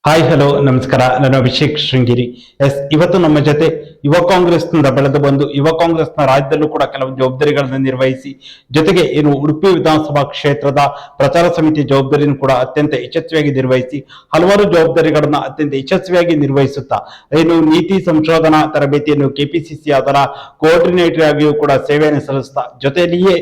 Hi hello ನಮಸ್ಕಾರ. ನಾನು ಅಭಿಷೇಕ್ ಶೃಂಗೇರಿ. ಇವತ್ತು ನಮ್ಮ ಜೊತೆ ಯುವ ಕಾಂಗ್ರೆಸ್ನಿಂದ ಬೆಳೆದು ಬಂದು ಯುವ ಕಾಂಗ್ರೆಸ್ನ ರಾಜ್ಯದಲ್ಲೂ ಕೂಡ ಕೆಲವು ಜವಾಬ್ದಾರಿಗಳನ್ನು ನಿರ್ವಹಿಸಿ, ಜೊತೆಗೆ ಉಡುಪಿ ವಿಧಾನಸಭಾ ಕ್ಷೇತ್ರದ ಪ್ರಚಾರ ಸಮಿತಿ ಜವಾಬ್ದಾರಿಯನ್ನು ಕೂಡ ಅತ್ಯಂತ ಯಶಸ್ವಿಯಾಗಿ ನಿರ್ವಹಿಸಿ, ಹಲವಾರು ಜವಾಬ್ದಾರಿಗಳನ್ನ ಅತ್ಯಂತ ಯಶಸ್ವಿಯಾಗಿ ನಿರ್ವಹಿಸುತ್ತಾ ನೀತಿ ಸಂಶೋಧನಾ ತರಬೇತಿಯನ್ನು ಕೆಪಿಸಿಸಿ ಅದರ ಕೋಆರ್ಡಿನೇಟರ್ ಆಗಿಯೂ ಕೂಡ ಸೇವೆಯನ್ನು ಸಲ್ಲಿಸ್ತಾ, ಜೊತೆಯಲ್ಲಿಯೇ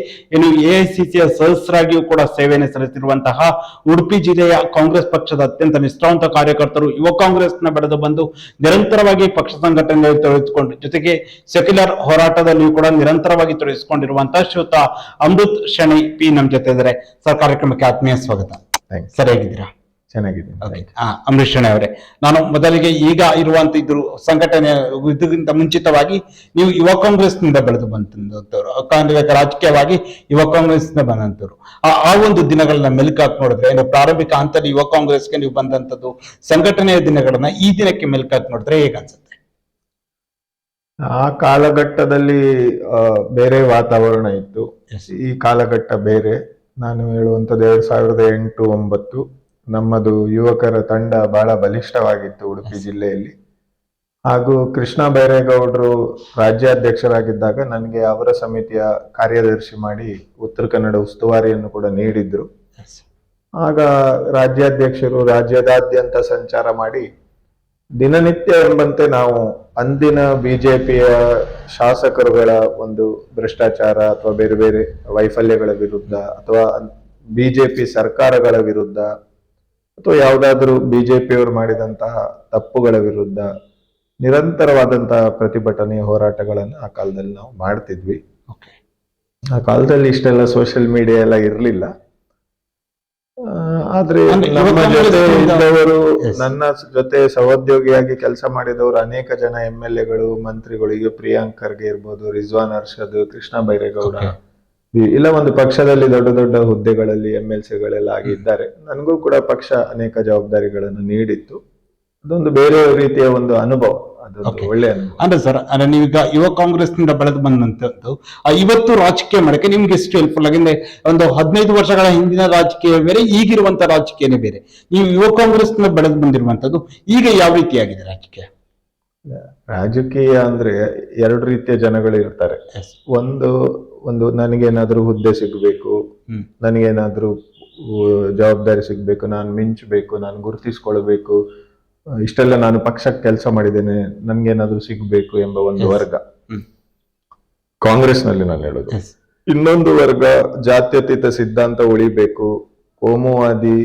ಎಐಸಿಸಿಯ ಸದಸ್ಯರಾಗಿಯೂ ಕೂಡ ಸೇವೆಯನ್ನು ಸಲ್ಲಿಸಿರುವಂತಹ ಉಡುಪಿ ಜಿಲ್ಲೆಯ ಕಾಂಗ್ರೆಸ್ ಪಕ್ಷದ ಅತ್ಯಂತ ನಿಷ್ಠಾವಂತ ಕಾರ್ಯಕರ್ತರು ಯುವ ಕಾಂಗ್ರೆಸ್ನ ಬೆಳೆದು ಬಂದು ನಿರಂತರವಾಗಿ ಪಕ್ಷ ಸಂಘಟನೆಯಲ್ಲಿ ತೊಡಗಿಸಿಕೊಂಡು, ಜೊತೆಗೆ ಸೆಕ್ಯುಲರ್ ಹೋರಾಟದಲ್ಲಿಯೂ ಕೂಡ ನಿರಂತರವಾಗಿ ತೊಡಗಿಸಿಕೊಂಡಿರುವಂತಹ ಶ್ರೀಯುತ ಅಮೃತ್ ಶೆಣೈ ಪಿ ನಮ್ಮ ಜೊತೆ ಇದ್ದಾರೆ. ಸರ್, ಕಾರ್ಯಕ್ರಮಕ್ಕೆ ಆತ್ಮೀಯ ಸ್ವಾಗತ. ಸರಿಯಾಗಿದ್ದೀರಾ? ಚೆನ್ನಾಗಿದೆ. ಅಮೃತ್ ಶೆಣೈ ಅವರೇ, ನಾನು ಮೊದಲಿಗೆ ಈಗ ಇರುವಂತ ಇದ್ರು ಸಂಘಟನೆ ಇದಕ್ಕಿಂತ ಮುಂಚಿತವಾಗಿ ನೀವು ಯುವ ಕಾಂಗ್ರೆಸ್ನಿಂದ ಬೆಳೆದು ಬಂದಂತವ್ರು, ರಾಜಕೀಯವಾಗಿ ಯುವ ಕಾಂಗ್ರೆಸ್ನಿಂದ ಬಂದಂತವ್ರು. ಆ ಒಂದು ದಿನಗಳನ್ನ ಮೆಲುಕು ಹಾಕಿ ನೋಡಿದ್ರೆ, ಪ್ರಾರಂಭಿಕ ಹಂತದಲ್ಲಿ ಯುವ ಕಾಂಗ್ರೆಸ್ಗೆ ನೀವು ಬಂದಂತದ್ದು ಸಂಘಟನೆಯ ದಿನಗಳನ್ನ ಈ ದಿನಕ್ಕೆ ಮೆಲುಕು ಹಾಕಿ ನೋಡಿದ್ರೆ ಹೇಗನ್ಸುತ್ತೆ? ಆ ಕಾಲಘಟ್ಟದಲ್ಲಿ ಬೇರೆ ವಾತಾವರಣ ಇತ್ತು, ಈ ಕಾಲಘಟ್ಟ ಬೇರೆ. ನಾನು ಹೇಳುವಂಥದ್ದು 2008-09 ನಮ್ಮದು ಯುವಕರ ತಂಡ ಬಹಳ ಬಲಿಷ್ಠವಾಗಿತ್ತು ಉಡುಪಿ ಜಿಲ್ಲೆಯಲ್ಲಿ. ಹಾಗೂ ಕೃಷ್ಣ ಬೈರೇಗೌಡರು ರಾಜ್ಯಾಧ್ಯಕ್ಷರಾಗಿದ್ದಾಗ ನನಗೆ ಅವರ ಸಮಿತಿಯ ಕಾರ್ಯದರ್ಶಿ ಮಾಡಿ ಉತ್ತರ ಕನ್ನಡ ಉಸ್ತುವಾರಿಯನ್ನು ಕೂಡ ನೀಡಿದ್ರು. ಆಗ ರಾಜ್ಯಾಧ್ಯಕ್ಷರು ರಾಜ್ಯದಾದ್ಯಂತ ಸಂಚಾರ ಮಾಡಿ ದಿನನಿತ್ಯ ಎಂಬಂತೆ ನಾವು ಅಂದಿನ ಬಿಜೆಪಿಯ ಶಾಸಕರುಗಳ ಒಂದು ಭ್ರಷ್ಟಾಚಾರ ಅಥವಾ ಬೇರೆ ಬೇರೆ ವೈಫಲ್ಯಗಳ ವಿರುದ್ಧ, ಅಥವಾ ಬಿಜೆಪಿ ಸರ್ಕಾರಗಳ ವಿರುದ್ಧ, ಅಥವಾ ಯಾವುದಾದ್ರೂ ಬಿಜೆಪಿಯವರು ಮಾಡಿದಂತಹ ತಪ್ಪುಗಳ ವಿರುದ್ಧ ನಿರಂತರವಾದಂತಹ ಪ್ರತಿಭಟನೆ ಹೋರಾಟಗಳನ್ನು ಆ ಕಾಲದಲ್ಲಿ ನಾವು ಮಾಡ್ತಿದ್ವಿ. ಆ ಕಾಲದಲ್ಲಿ ಇಷ್ಟೆಲ್ಲ ಸೋಷಿಯಲ್ ಮೀಡಿಯಾ ಎಲ್ಲ ಇರಲಿಲ್ಲ. ಆದ್ರೆ ನಮ್ಮ ಜೊತೆ ಇದ್ದವರು, ನನ್ನ ಜೊತೆ ಸಹೋದ್ಯೋಗಿಯಾಗಿ ಕೆಲಸ ಮಾಡಿದವರು ಅನೇಕ ಜನ MLA ಗಳು, ಮಂತ್ರಿಗಳು, ಈಗ ಪ್ರಿಯಾಂಕ್ ಖರ್ಗೆ ಇರ್ಬೋದು, ರಿಜ್ವಾನ್ ಅರ್ಷದ್, ಕೃಷ್ಣ ಬೈರೇಗೌಡ, ಇಲ್ಲ ಒಂದು ಪಕ್ಷದಲ್ಲಿ ದೊಡ್ಡ ದೊಡ್ಡ ಹುದ್ದೆಗಳಲ್ಲಿ MLC ಗಳೆಲ್ಲ ಆಗಿದ್ದಾರೆ. ನನಗೂ ಕೂಡ ಪಕ್ಷ ಅನೇಕ ಜವಾಬ್ದಾರಿಗಳನ್ನು ನೀಡಿತ್ತು. ಅದೊಂದು ಬೇರೆ ರೀತಿಯ ಒಂದು ಅನುಭವ, ಅದೊಂದು ಒಳ್ಳೆ ಅನುಭವ. ಅಂದ್ರೆ ಸರ್, ನೀವೀಗ ಯುವ ಕಾಂಗ್ರೆಸ್ ನಿಂದ ಬೆಳೆದು ಬಂದಂತದ್ದು ಇವತ್ತು ರಾಜಕೀಯ ಮಾಡಕ್ಕೆ ನಿಮ್ಗೆ ಎಷ್ಟು ಹೆಲ್ಪ್ಫುಲ್ ಆಗಿದೆ? ಒಂದು 15 ವರ್ಷಗಳ ಹಿಂದಿನ ರಾಜಕೀಯ ಬೇರೆ, ಈಗಿರುವಂತ ರಾಜಕೀಯನೇ ಬೇರೆ. ನೀವು ಯುವ ಕಾಂಗ್ರೆಸ್ ನಿಂದ ಬೆಳೆದು ಬಂದಿರುವಂತದ್ದು ಈಗ ಯಾವ ರೀತಿಯಾಗಿದೆ ರಾಜಕೀಯ? ರಾಜಕೀಯ ಅಂದ್ರೆ ಎರಡು ರೀತಿಯ ಜನಗಳು ಇರ್ತಾರೆ. ಒಂದು ನನಗೇನಾದ್ರೂ ಹುದ್ದೆ ಸಿಗ್ಬೇಕು, ನನಗೇನಾದ್ರೂ ಜವಾಬ್ದಾರಿ ಸಿಗ್ಬೇಕು, ನಾನು ಮಿಂಚಬೇಕು, ನಾನು ಗುರುತಿಸ್ಕೊಳ್ಬೇಕು, ಇಷ್ಟೆಲ್ಲ ನಾನು ಪಕ್ಷಕ್ಕೆ ಕೆಲಸ ಮಾಡಿದ್ದೇನೆ, ನನ್ಗೇನಾದ್ರೂ ಸಿಗ್ಬೇಕು ಎಂಬ ಒಂದು ವರ್ಗ ಕಾಂಗ್ರೆಸ್ ನಲ್ಲಿ ನಾನು ಹೇಳೋದು. ಇನ್ನೊಂದು ವರ್ಗ ಜಾತ್ಯತೀತ ಸಿದ್ಧಾಂತ ಉಳಿಬೇಕು, ಕೋಮುವಾದಿ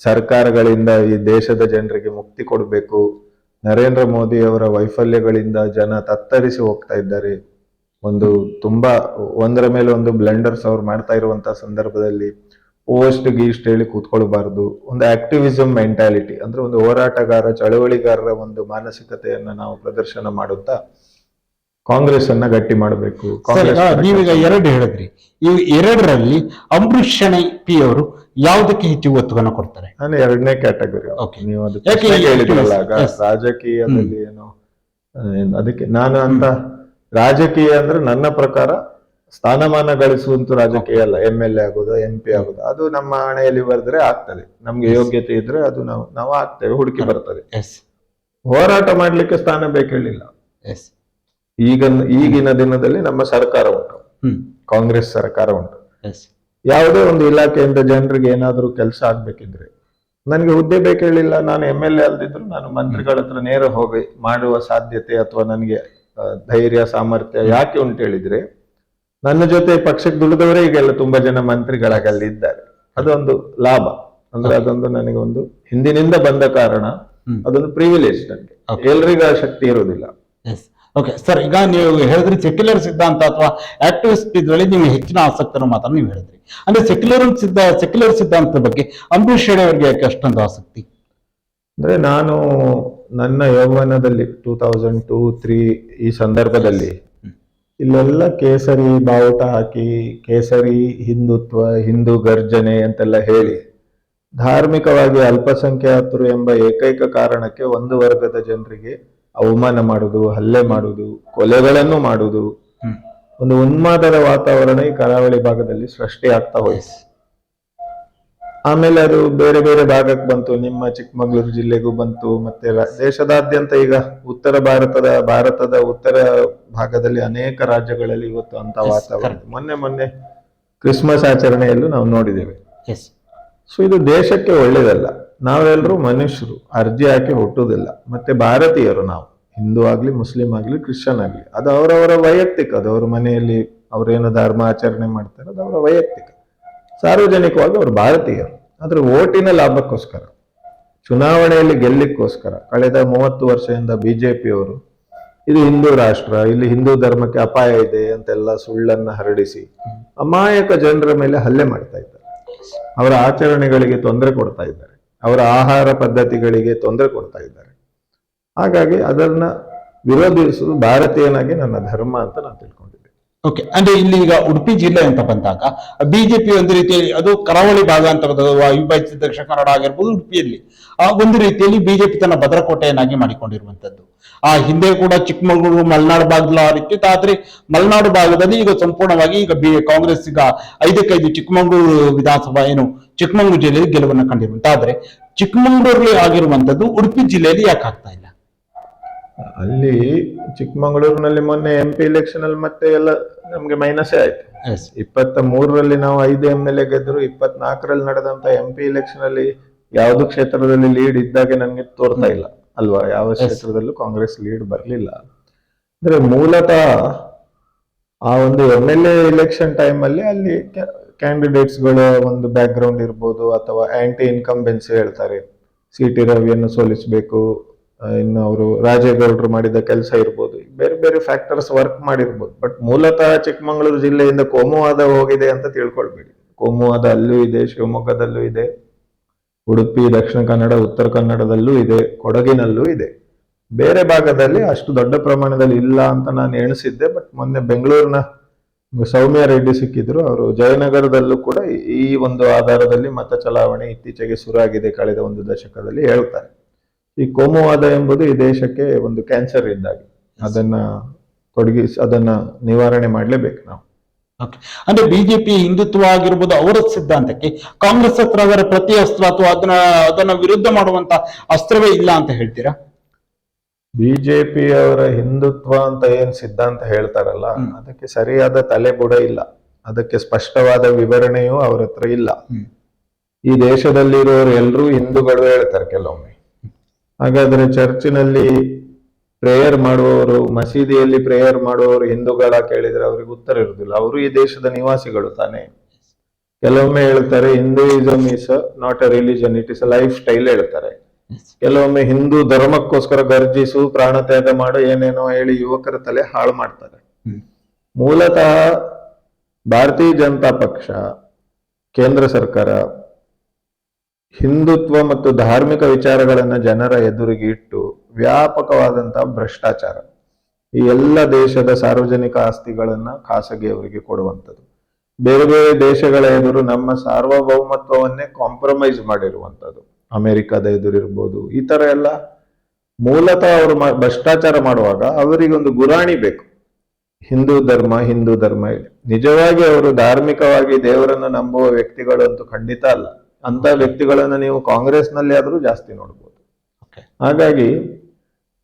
ಸರ್ಕಾರಗಳಿಂದ ಈ ದೇಶದ ಜನರಿಗೆ ಮುಕ್ತಿ ಕೊಡಬೇಕು, ನರೇಂದ್ರ ಮೋದಿ ಅವರ ವೈಫಲ್ಯಗಳಿಂದ ಜನ ತತ್ತರಿಸಿ ಹೋಗ್ತಾ ಇದ್ದಾರೆ, ಒಂದು ತುಂಬಾ ಒಂದರ ಮೇಲೆ ಒಂದು ಬ್ಲೆಂಡರ್ಸ್ ಅವ್ರು ಮಾಡ್ತಾ ಇರುವಂತಹ ಸಂದರ್ಭದಲ್ಲಿ ಪೋಸ್ಟ್ ಗೀಸ್ಟ್ ಹೇಳಿ ಕೂತ್ಕೊಳ್ಬಾರ್ದು, ಒಂದು ಆಕ್ಟಿವಿಸಮ್ ಮೆಂಟಾಲಿಟಿ ಅಂದ್ರೆ ಒಂದು ಹೋರಾಟಗಾರ ಚಳವಳಿಗಾರರ ಒಂದು ಮಾನಸಿಕತೆಯನ್ನ ನಾವು ಪ್ರದರ್ಶನ ಮಾಡುತ್ತಾ ಕಾಂಗ್ರೆಸ್ ಅನ್ನ ಗಟ್ಟಿ ಮಾಡಬೇಕು. ನೀವೀಗ ಎರಡು ಹೇಳಿದ್ರಿ, ಇವು ಎರಡರಲ್ಲಿ ಅಮೃತ್ ಶೆಣೈ ಪಿ ಅವರು ಯಾವುದಕ್ಕೆ ಹೆಚ್ಚು ಒತ್ತುವನ್ನು ಕೊಡ್ತಾರೆ? ನಾನು ಎರಡನೇ ಕ್ಯಾಟಗರಿ. ನೀವು ಅದು ಹೇಳಿದ್ರಲ್ಲ ರಾಜಕೀಯದಲ್ಲಿ ಏನೋ, ಅದಕ್ಕೆ ನಾನು ಅಂತ ರಾಜಕೀಯ ಅಂದ್ರೆ ನನ್ನ ಪ್ರಕಾರ ಸ್ಥಾನಮಾನ ಗಳಿಸುವಂತ ರಾಜಕೀಯ ಅಲ್ಲ. MLA ಆಗೋದು, MP ಆಗೋದು, ಅದು ನಮ್ಮ ಹಣೆಯಲ್ಲಿ ಬರೆದ್ರೆ ಆಗ್ತದೆ, ನಮ್ಗೆ ಯೋಗ್ಯತೆ ಇದ್ರೆ ಅದು ನಾವು ಆಗ್ತೇವೆ, ಹುಡುಕಿ ಬರ್ತದೆ. ಹೋರಾಟ ಮಾಡ್ಲಿಕ್ಕೆ ಸ್ಥಾನ ಬೇಕೇಳಿಲ್ಲ. ಈಗಿನ ದಿನದಲ್ಲಿ ನಮ್ಮ ಸರ್ಕಾರ ಉಂಟು, ಕಾಂಗ್ರೆಸ್ ಸರ್ಕಾರ ಉಂಟು. ಯಾವುದೇ ಒಂದು ಇಲಾಖೆಯಿಂದ ಜನರಿಗೆ ಏನಾದ್ರೂ ಕೆಲಸ ಆಗ್ಬೇಕಿದ್ರೆ ನನಗೆ ಹುದ್ದೆ ಬೇಕೇಳಿಲ್ಲ, ನಾನು MLA ಅಲ್ದಿದ್ರು ನಾನು ಮಂತ್ರಿಗಳ ಹತ್ರ ನೇರ ಹೋಗಿ ಮಾಡುವ ಸಾಧ್ಯತೆ ಅಥವಾ ನನಗೆ ಧೈರ್ಯ ಸಾಮರ್ಥ್ಯ ಯಾಕೆ ಉಂಟು ಹೇಳಿದ್ರೆ, ನನ್ನ ಜೊತೆ ಪಕ್ಷಕ್ಕೆ ದುಡಿದವರೇ ಈಗೆಲ್ಲ ತುಂಬಾ ಜನ ಮಂತ್ರಿಗಳಾಗಿ ಅಲ್ಲಿ ಇದ್ದಾರೆ. ಅದೊಂದು ಲಾಭ, ಅಂದ್ರೆ ಅದೊಂದು ನನಗೆ ಒಂದು ಹಿಂದಿನಿಂದ ಬಂದ ಕಾರಣ, ಅದೊಂದು ಪ್ರಿವಿಲೇಜ್. ನನಗೆ ಎಲ್ರಿಗೂ ಆ ಶಕ್ತಿ ಇರೋದಿಲ್ಲ. ಓಕೆ ಸರ್, ಈಗ ನೀವು ಹೇಳಿದ್ರಿ ಸೆಕ್ಯುಲರ್ ಸಿದ್ಧಾಂತ ಅಥವಾ ಆಕ್ಟಿವಿಸ್ಟ್ ಇದ್ರಲ್ಲಿ ನೀವು ಹೆಚ್ಚಿನ ಆಸಕ್ತಿಯನ್ನು ಮಾತ್ರ ನೀವು ಹೇಳಿದ್ರಿ. ಅಂದ್ರೆ ಸೆಕ್ಯುಲರ್ ಸಿದ್ಧಾಂತದ ಬಗ್ಗೆ ಅಮೃತ್ ಶೆಣೈ ಅವರಿಗೆ ಯಾಕೆ ಅಷ್ಟೊಂದು ಆಸಕ್ತಿ? ಅಂದ್ರೆ ನಾನು ನನ್ನ ಯೌವನದಲ್ಲಿ 2002-03 ಈ ಸಂದರ್ಭದಲ್ಲಿ ಇಲ್ಲೆಲ್ಲ ಕೇಸರಿ ಬಾವುಟ ಹಾಕಿ, ಕೇಸರಿ ಹಿಂದುತ್ವ, ಹಿಂದೂ ಗರ್ಜನೆ ಅಂತೆಲ್ಲ ಹೇಳಿ ಧಾರ್ಮಿಕವಾಗಿ ಅಲ್ಪಸಂಖ್ಯಾತರು ಎಂಬ ಏಕೈಕ ಕಾರಣಕ್ಕೆ ಒಂದು ವರ್ಗದ ಜನರಿಗೆ ಅವಮಾನ ಮಾಡುವುದು, ಹಲ್ಲೆ ಮಾಡುವುದು, ಕೊಲೆಗಳನ್ನು ಮಾಡುವುದು, ಒಂದು ಉನ್ಮಾದದ ವಾತಾವರಣ ಈ ಕರಾವಳಿ ಭಾಗದಲ್ಲಿ ಸೃಷ್ಟಿ ಆಗ್ತಾ ಹೋಯ್ತು. ಆಮೇಲೆ ಅದು ಬೇರೆ ಬೇರೆ ಭಾಗಕ್ಕೆ ಬಂತು, ನಿಮ್ಮ ಚಿಕ್ಕಮಗಳೂರು ಜಿಲ್ಲೆಗೂ ಬಂತು, ಮತ್ತೆ ದೇಶದಾದ್ಯಂತ ಈಗ ಭಾರತದ ಉತ್ತರ ಭಾಗದಲ್ಲಿ ಅನೇಕ ರಾಜ್ಯಗಳಲ್ಲಿ ಇವತ್ತು ಅಂತ ವಾತಾವರಣ. ಮೊನ್ನೆ ಕ್ರಿಸ್ಮಸ್ ಆಚರಣೆಯಲ್ಲೂ ನಾವು ನೋಡಿದ್ದೇವೆ. ಸೊ ಇದು ದೇಶಕ್ಕೆ ಒಳ್ಳೇದಲ್ಲ. ನಾವೆಲ್ಲರೂ ಮನುಷ್ಯರು, ಅರ್ಜಿ ಹಾಕಿ ಹುಟ್ಟುವುದಿಲ್ಲ. ಮತ್ತೆ ಭಾರತೀಯರು ನಾವು, ಹಿಂದೂ ಆಗ್ಲಿ, ಮುಸ್ಲಿಂ ಆಗ್ಲಿ, ಕ್ರಿಶ್ಚಿಯನ್ ಆಗ್ಲಿ, ಅದು ಅವರವರ ವೈಯಕ್ತಿಕ. ಅದು ಅವ್ರ ಮನೆಯಲ್ಲಿ ಅವ್ರೇನು ಧರ್ಮ ಆಚರಣೆ ಮಾಡ್ತಾರೆ, ಅದು ಅವರ ವೈಯಕ್ತಿಕ. ಸಾರ್ವಜನಿಕವಾಗಿ ಅವರು ಭಾರತೀಯರು. ಆದ್ರೆ ಓಟಿನ ಲಾಭಕ್ಕೋಸ್ಕರ, ಚುನಾವಣೆಯಲ್ಲಿ ಗೆಲ್ಲಿಕ್ಕೋಸ್ಕರ ಕಳೆದ 30 ವರ್ಷದಿಂದ ಬಿಜೆಪಿಯವರು ಇದು ಹಿಂದೂ ರಾಷ್ಟ್ರ, ಇಲ್ಲಿ ಹಿಂದೂ ಧರ್ಮಕ್ಕೆ ಅಪಾಯ ಇದೆ ಅಂತೆಲ್ಲ ಸುಳ್ಳನ್ನ ಹರಡಿಸಿ ಅಮಾಯಕ ಜನರ ಮೇಲೆ ಹಲ್ಲೆ ಮಾಡ್ತಾ ಇದ್ದಾರೆ. ಅವರ ಆಚರಣೆಗಳಿಗೆ ತೊಂದರೆ ಕೊಡ್ತಾ ಇದ್ದಾರೆ, ಅವರ ಆಹಾರ ಪದ್ಧತಿಗಳಿಗೆ ತೊಂದರೆ ಕೊಡ್ತಾ ಇದ್ದಾರೆ. ಹಾಗಾಗಿ ಅದನ್ನ ವಿರೋಧಿಸುವುದು ಭಾರತೀಯನಾಗಿ ನನ್ನ ಧರ್ಮ ಅಂತ ನಾನು ತಿಳ್ಕೊಂಡಿದ್ದೆ. ಓಕೆ, ಅಂದ್ರೆ ಇಲ್ಲಿ ಈಗ ಉಡುಪಿ ಜಿಲ್ಲೆ ಅಂತ ಬಂದಾಗ ಬಿಜೆಪಿ ಒಂದು ರೀತಿಯಲ್ಲಿ ಅದು ಕರಾವಳಿ ಭಾಗ ಅಂತ ವಿಭಜಿತ ದಕ್ಷಿಣ ಕನ್ನಡ ಆಗಿರ್ಬೋದು, ಉಡುಪಿಯಲ್ಲಿ ಆ ಒಂದು ರೀತಿಯಲ್ಲಿ ಬಿಜೆಪಿ ತನ್ನ ಭದ್ರಕೋಟೆಯನ್ನಾಗಿ ಮಾಡಿಕೊಂಡಿರುವಂತದ್ದು. ಆ ಹಿಂದೆ ಕೂಡ ಚಿಕ್ಕಮಗಳೂರು ಮಲೆನಾಡು ಭಾಗದಲ್ಲಿತ್ತು. ಆದ್ರೆ ಮಲೆನಾಡು ಭಾಗದಲ್ಲಿ ಈಗ ಸಂಪೂರ್ಣವಾಗಿ ಈಗ ಕಾಂಗ್ರೆಸ್ ಈಗ 5-5 ಚಿಕ್ಕಮಗಳೂರು ವಿಧಾನಸಭಾ ಚಿಕ್ಕಮಗಳೂರು ಜಿಲ್ಲೆಯಲ್ಲಿ ಗೆಲುವನ್ನು ಕಂಡಿರುವಂತ. ಆದ್ರೆ ಚಿಕ್ಕಮಗಳೂರಲ್ಲಿ ಆಗಿರುವಂತದ್ದು ಉಡುಪಿ ಜಿಲ್ಲೆಯಲ್ಲಿ ಯಾಕೆ ಆಗ್ತಾ ಇಲ್ಲ? ಅಲ್ಲಿ ಚಿಕ್ಕಮಗಳೂರಿನಲ್ಲಿ ಮೊನ್ನೆ MP ಎಲೆಕ್ಷನ್ ಅಲ್ಲಿ ಮತ್ತೆ ಎಲ್ಲ ನಮ್ಗೆ ಮೈನಸೇ ಆಯ್ತು. 23ರಲ್ಲಿ ನಾವು 5 MLA ಗೆದ್ರು, 24ರಲ್ಲಿ ನಡೆದಂತ MP ಎಲೆಕ್ಷನ್ ಅಲ್ಲಿ ಯಾವ್ದು ಕ್ಷೇತ್ರದಲ್ಲಿ ಲೀಡ್ ಇದ್ದಾಗೆ ನನ್ಗೆ ತೋರ್ತಾ ಇಲ್ಲ ಅಲ್ವಾ? ಯಾವ ಕ್ಷೇತ್ರದಲ್ಲೂ ಕಾಂಗ್ರೆಸ್ ಲೀಡ್ ಬರ್ಲಿಲ್ಲ. ಅಂದ್ರೆ ಮೂಲತಃ ಆ ಒಂದು MLA ಎಲೆಕ್ಷನ್ ಟೈಮ್ ಅಲ್ಲಿ ಅಲ್ಲಿ ಕ್ಯಾಂಡಿಡೇಟ್ಸ್ ಗಳ ಒಂದು ಬ್ಯಾಕ್ ಗ್ರೌಂಡ್ ಇರ್ಬೋದು, ಅಥವಾ ಆಂಟಿ ಇನ್ಕಂಬೆನ್ಸಿ ಹೇಳ್ತಾರೆ, CT ರವಿಯನ್ನು ಸೋಲಿಸಬೇಕು, ಇನ್ನು ಅವರು ರಾಜೇಗೌಡರು ಮಾಡಿದ ಕೆಲಸ ಇರ್ಬೋದು, ಬೇರೆ ಬೇರೆ ಫ್ಯಾಕ್ಟರ್ಸ್ ವರ್ಕ್ ಮಾಡಿರ್ಬೋದು. ಬಟ್ ಮೂಲತಃ ಚಿಕ್ಕಮಗಳೂರು ಜಿಲ್ಲೆಯಿಂದ ಕೋಮುವಾದ ಹೋಗಿದೆ ಅಂತ ತಿಳ್ಕೊಳ್ಬೇಡಿ. ಕೋಮುವಾದ ಅಲ್ಲೂ ಇದೆ, ಶಿವಮೊಗ್ಗದಲ್ಲೂ ಇದೆ, ಉಡುಪಿ, ದಕ್ಷಿಣ ಕನ್ನಡ, ಉತ್ತರ ಕನ್ನಡದಲ್ಲೂ ಇದೆ, ಕೊಡಗಿನಲ್ಲೂ ಇದೆ. ಬೇರೆ ಭಾಗದಲ್ಲಿ ಅಷ್ಟು ದೊಡ್ಡ ಪ್ರಮಾಣದಲ್ಲಿ ಇಲ್ಲ ಅಂತ ನಾನು ಎಣಿಸಿದ್ದೆ. ಬಟ್ ಮೊನ್ನೆ ಬೆಂಗಳೂರಿನ ಸೌಮ್ಯ ರೆಡ್ಡಿ ಸಿಕ್ಕಿದ್ರು, ಅವರು ಜಯನಗರದಲ್ಲೂ ಕೂಡ ಈ ಒಂದು ಆಧಾರದಲ್ಲಿ ಮತ ಚಲಾವಣೆ ಇತ್ತೀಚೆಗೆ ಶುರುವಾಗಿದೆ ಕಳೆದ 1 ದಶಕದಲ್ಲಿ ಹೇಳ್ತಾರೆ. ಈ ಕೋಮುವಾದ ಎಂಬುದು ಈ ದೇಶಕ್ಕೆ ಒಂದು ಕ್ಯಾನ್ಸರ್ ಇದ್ದಾಗಿ, ಅದನ್ನ ನಿವಾರಣೆ ಮಾಡ್ಲೇಬೇಕು ನಾವು. ಅಂದ್ರೆ ಬಿಜೆಪಿ ಹಿಂದುತ್ವ ಆಗಿರ್ಬೋದು ಅವರ ಸಿದ್ಧಾಂತಕ್ಕೆ ಕಾಂಗ್ರೆಸ್ ಹತ್ರ ಅದರ ಪ್ರತಿ ಅಸ್ತ್ರ ಅಥವಾ ಅದನ್ನ ವಿರುದ್ಧ ಮಾಡುವಂತ ಅಸ್ತ್ರವೇ ಇಲ್ಲ ಅಂತ ಹೇಳ್ತೀರಾ? ಬಿಜೆಪಿ ಅವರ ಹಿಂದುತ್ವ ಅಂತ ಏನ್ ಸಿದ್ಧಾಂತ ಹೇಳ್ತಾರಲ್ಲ, ಅದಕ್ಕೆ ಸರಿಯಾದ ತಲೆಬುಡ ಇಲ್ಲ, ಅದಕ್ಕೆ ಸ್ಪಷ್ಟವಾದ ವಿವರಣೆಯೂ ಅವ್ರ ಹತ್ರ ಇಲ್ಲ. ಈ ದೇಶದಲ್ಲಿರೋರು ಎಲ್ಲರೂ ಹಿಂದೂಗಳು ಹೇಳ್ತಾರೆ ಕೆಲವೊಮ್ಮೆ. ಹಾಗಾದ್ರೆ ಚರ್ಚಿನಲ್ಲಿ ಪ್ರೇಯರ್ ಮಾಡುವವರು, ಮಸೀದಿಯಲ್ಲಿ ಪ್ರೇಯರ್ ಮಾಡುವವರು ಹಿಂದೂಗಳ ಕೇಳಿದ್ರೆ ಅವ್ರಿಗೆ ಉತ್ತರ ಇರುವುದಿಲ್ಲ. ಅವರು ಈ ದೇಶದ ನಿವಾಸಿಗಳು ತಾನೇ. ಕೆಲವೊಮ್ಮೆ ಹೇಳ್ತಾರೆ Hinduism is not a religion, it is a life style ಹೇಳ್ತಾರೆ. ಕೆಲವೊಮ್ಮೆ ಹಿಂದೂ ಧರ್ಮಕ್ಕೋಸ್ಕರ ಗರ್ಜಿಸು, ಪ್ರಾಣತ್ಯಾಗ ಮಾಡು, ಏನೇನೋ ಹೇಳಿ ಯುವಕರ ತಲೆ ಹಾಳು ಮಾಡ್ತಾರೆ. ಮೂಲತಃ ಭಾರತೀಯ ಜನತಾ ಪಕ್ಷ, ಕೇಂದ್ರ ಸರ್ಕಾರ ಹಿಂದುತ್ವ ಮತ್ತು ಧಾರ್ಮಿಕ ವಿಚಾರಗಳನ್ನ ಜನರ ಎದುರಿಗೆ ಇಟ್ಟು ವ್ಯಾಪಕವಾದಂತಹ ಭ್ರಷ್ಟಾಚಾರ, ಈ ಎಲ್ಲ ದೇಶದ ಸಾರ್ವಜನಿಕ ಆಸ್ತಿಗಳನ್ನ ಖಾಸಗಿಯವರಿಗೆ ಕೊಡುವಂಥದ್ದು, ಬೇರೆ ಬೇರೆ ದೇಶಗಳ ಎದುರು ನಮ್ಮ ಸಾರ್ವಭೌಮತ್ವವನ್ನೇ ಕಾಂಪ್ರಮೈಸ್ ಮಾಡಿರುವಂಥದ್ದು, ಅಮೆರಿಕದ ಎದುರಿರ್ಬೋದು, ಈ ತರ ಎಲ್ಲ. ಮೂಲತಃ ಅವರು ಭ್ರಷ್ಟಾಚಾರ ಮಾಡುವಾಗ ಅವರಿಗೊಂದು ಗುರಾಣಿ ಬೇಕು, ಹಿಂದೂ ಧರ್ಮ ಹೇಳಿ. ನಿಜವಾಗಿ ಅವರು ಧಾರ್ಮಿಕವಾಗಿ ದೇವರನ್ನು ನಂಬುವ ವ್ಯಕ್ತಿಗಳು ಅಂತೂ ಖಂಡಿತ ಅಲ್ಲ. ಅಂತ ವ್ಯಕ್ತಿಗಳನ್ನ ನೀವು ಕಾಂಗ್ರೆಸ್ ನಲ್ಲಿ ಆದ್ರೂ ಜಾಸ್ತಿ ನೋಡ್ಬೋದು. ಹಾಗಾಗಿ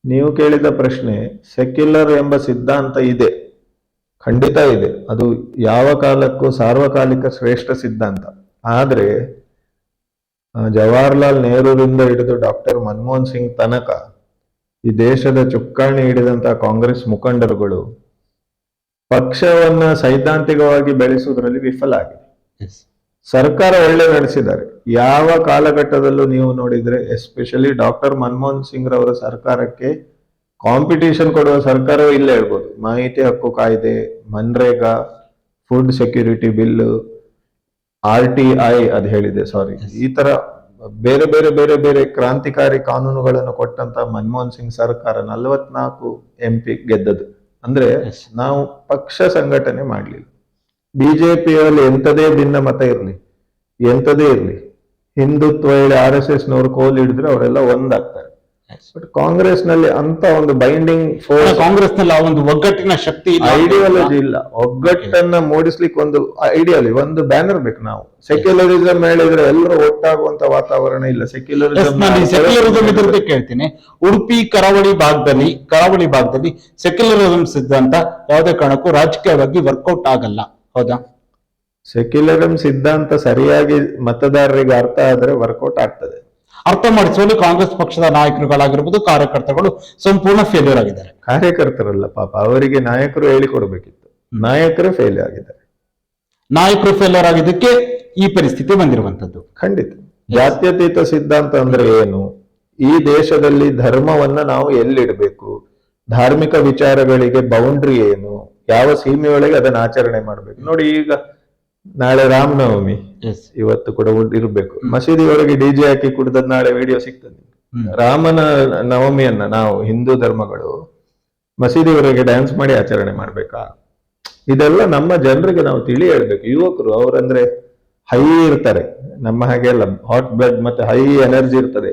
ನೀವು ಕೇಳಿದ ಪ್ರಶ್ನೆ, ಸೆಕ್ಯುಲರ್ ಎಂಬ ಸಿದ್ಧಾಂತ ಇದೆ, ಖಂಡಿತ ಇದೆ. ಅದು ಯಾವ ಕಾಲಕ್ಕೂ ಸಾರ್ವಕಾಲಿಕ ಶ್ರೇಷ್ಠ ಸಿದ್ಧಾಂತ. ಆದ್ರೆ ಜವಾಹರ್ಲಾಲ್ ನೆಹರೂರಿಂದ ಹಿಡಿದು ಡಾಕ್ಟರ್ ಮನಮೋಹನ್ ಸಿಂಗ್ ತನಕ ಈ ದೇಶದ ಚುಕ್ಕಾಣಿ ಹಿಡಿದಂತಹ ಕಾಂಗ್ರೆಸ್ ಮುಖಂಡರುಗಳು ಪಕ್ಷವನ್ನ ಸೈದ್ಧಾಂತಿಕವಾಗಿ ಬೆಳೆಸುವುದರಲ್ಲಿ ವಿಫಲ ಆಗಿದೆ. ಸರ್ಕಾರ ಒಳ್ಳೆ ನಡೆಸಿದ್ದಾರೆ. ಯಾವ ಕಾಲಘಟ್ಟದಲ್ಲೂ ನೀವು ನೋಡಿದ್ರೆ, ಎಸ್ಪೆಷಲಿ ಡಾಕ್ಟರ್ ಮನಮೋಹನ್ ಸಿಂಗ್ ರವರ ಸರ್ಕಾರಕ್ಕೆ ಕಾಂಪಿಟೇಷನ್ ಕೊಡುವ ಸರ್ಕಾರವೇ ಇಲ್ಲ ಹೇಳ್ಬೋದು. ಮಾಹಿತಿ ಹಕ್ಕು ಕಾಯ್ದೆ, MNREGA, food security bill, RTI ಅದು ಹೇಳಿದೆ, ಸಾರಿ, ಈ ತರ ಬೇರೆ ಬೇರೆ ಬೇರೆ ಬೇರೆ ಕ್ರಾಂತಿಕಾರಿ ಕಾನೂನುಗಳನ್ನು ಕೊಟ್ಟಂತ ಮನಮೋಹನ್ ಸಿಂಗ್ ಸರ್ಕಾರ 44 MP ಗೆದ್ದದು. ಅಂದ್ರೆ ನಾವು ಪಕ್ಷ ಸಂಘಟನೆ ಮಾಡ್ಲಿಲ್ಲ. ಬಿಜೆಪಿಯಲ್ಲಿ ಎಂಥದೇ ಭಿನ್ನ ಮತ ಇರ್ಲಿ, ಎಂಥದೇ ಇರ್ಲಿ, ಹಿಂದುತ್ವ ಹೇಳಿ RSS ನವರು ಕೋಲ್ ಹಿಡಿದ್ರೆ ಅವರೆಲ್ಲ ಒಂದಾಗ್ತಾರೆ. ಬಟ್ ಕಾಂಗ್ರೆಸ್ ನಲ್ಲಿ ಅಂತ ಒಂದು ಬೈಂಡಿಂಗ್ ಫೋರ್ಸ್, ಕಾಂಗ್ರೆಸ್ ನಲ್ಲಿ ಆ ಒಂದು ಒಗ್ಗಟ್ಟಿನ ಶಕ್ತಿ ಇಲ್ಲ. ಐಡಿಯಾಲಜಿ ಇಲ್ಲ. ಒಗ್ಗಟ್ಟನ್ನ ಮೂಡಿಸ್ಲಿಕ್ಕೆ ಒಂದು ಐಡಿಯಾಲಜಿ, ಒಂದು ಬ್ಯಾನರ್ ಬೇಕು. ನಾವು ಸೆಕ್ಯುಲರಿಸಂ ಹೇಳಿದ್ರೆ ಎಲ್ಲರೂ ಒಟ್ಟಾಗುವಂತ ವಾತಾವರಣ ಇಲ್ಲ. ನಾನು ಸೆಕ್ಯುಲರಿಸಂ ಇದ್ರದ್ದು ಕೇಳ್ತೀನಿ. ಉಡುಪಿ ಕರಾವಳಿ ಭಾಗದಲ್ಲಿ ಸೆಕ್ಯುಲರಿಸಂ ಸಿದ್ಧಾಂತ ಯಾವುದೇ ಕಾರಣಕ್ಕೂ ರಾಜಕೀಯವಾಗಿ ವರ್ಕೌಟ್ ಆಗಲ್ಲ, ಹೌದಾ? ಸೆಕ್ಯುಲರಿಸಂ ಸಿದ್ಧಾಂತ ಸರಿಯಾಗಿ ಮತದಾರರಿಗೆ ಅರ್ಥ ಆದ್ರೆ ವರ್ಕೌಟ್ ಆಗ್ತದೆ. ಅರ್ಥ ಮಾಡಿಸುವಲ್ಲಿ ಕಾಂಗ್ರೆಸ್ ಪಕ್ಷದ ನಾಯಕರುಗಳಾಗಿರ್ಬೋದು, ಕಾರ್ಯಕರ್ತಗಳು ಸಂಪೂರ್ಣ ಫೇಲ್ಯೂರ್ ಆಗಿದ್ದಾರೆ. ಕಾರ್ಯಕರ್ತರಲ್ಲ ಪಾಪ, ಅವರಿಗೆ ನಾಯಕರು ಹೇಳಿಕೊಡ್ಬೇಕಿತ್ತು. ನಾಯಕರೇ ಫೇಲ್ ಆಗಿದ್ದಾರೆ. ನಾಯಕರು ಫೇಲ್ಯೂರ್ ಆಗಿದ್ದಕ್ಕೆ ಈ ಪರಿಸ್ಥಿತಿ ಬಂದಿರುವಂತದ್ದು. ಖಂಡಿತ. ಜಾತ್ಯತೀತ ಸಿದ್ಧಾಂತ ಅಂದ್ರೆ ಏನು? ಈ ದೇಶದಲ್ಲಿ ಧರ್ಮವನ್ನ ನಾವು ಎಲ್ಲಿಡ್ಬೇಕು, ಧಾರ್ಮಿಕ ವಿಚಾರಗಳಿಗೆ ಬೌಂಡ್ರಿ ಏನು, ಯಾವ ಸೀಮೆಯೊಳಗೆ ಅದನ್ನ ಆಚರಣೆ ಮಾಡ್ಬೇಕು. ನೋಡಿ, ಈಗ ನಾಳೆ ರಾಮನವಮಿ, ಇವತ್ತು ಕೂಡ ಇರ್ಬೇಕು. ಮಸೀದಿ ಒಳಗೆ ಡಿಜೆ ಹಾಕಿ ಕುಡ್ದದ್ ನಾಳೆ ವಿಡಿಯೋ ಸಿಗ್ತದೆ. ರಾಮನ ನವಮಿಯನ್ನ ನಾವು ಹಿಂದೂ ಧರ್ಮಗಳು ಮಸೀದಿ ಹೊರಗೆ ಡ್ಯಾನ್ಸ್ ಮಾಡಿ ಆಚರಣೆ ಮಾಡ್ಬೇಕಾ? ಇದೆಲ್ಲ ನಮ್ಮ ಜನರಿಗೆ ನಾವು ತಿಳಿ ಹೇಳ್ಬೇಕು. ಯುವಕರು ಅವರಂದ್ರೆ ಹೈ ಇರ್ತಾರೆ, ನಮ್ಮ ಹಾಗೆ ಅಲ್ಲ, ಹಾಟ್ ಬ್ಲಡ್ ಮತ್ತೆ ಹೈ ಎನರ್ಜಿ ಇರ್ತದೆ.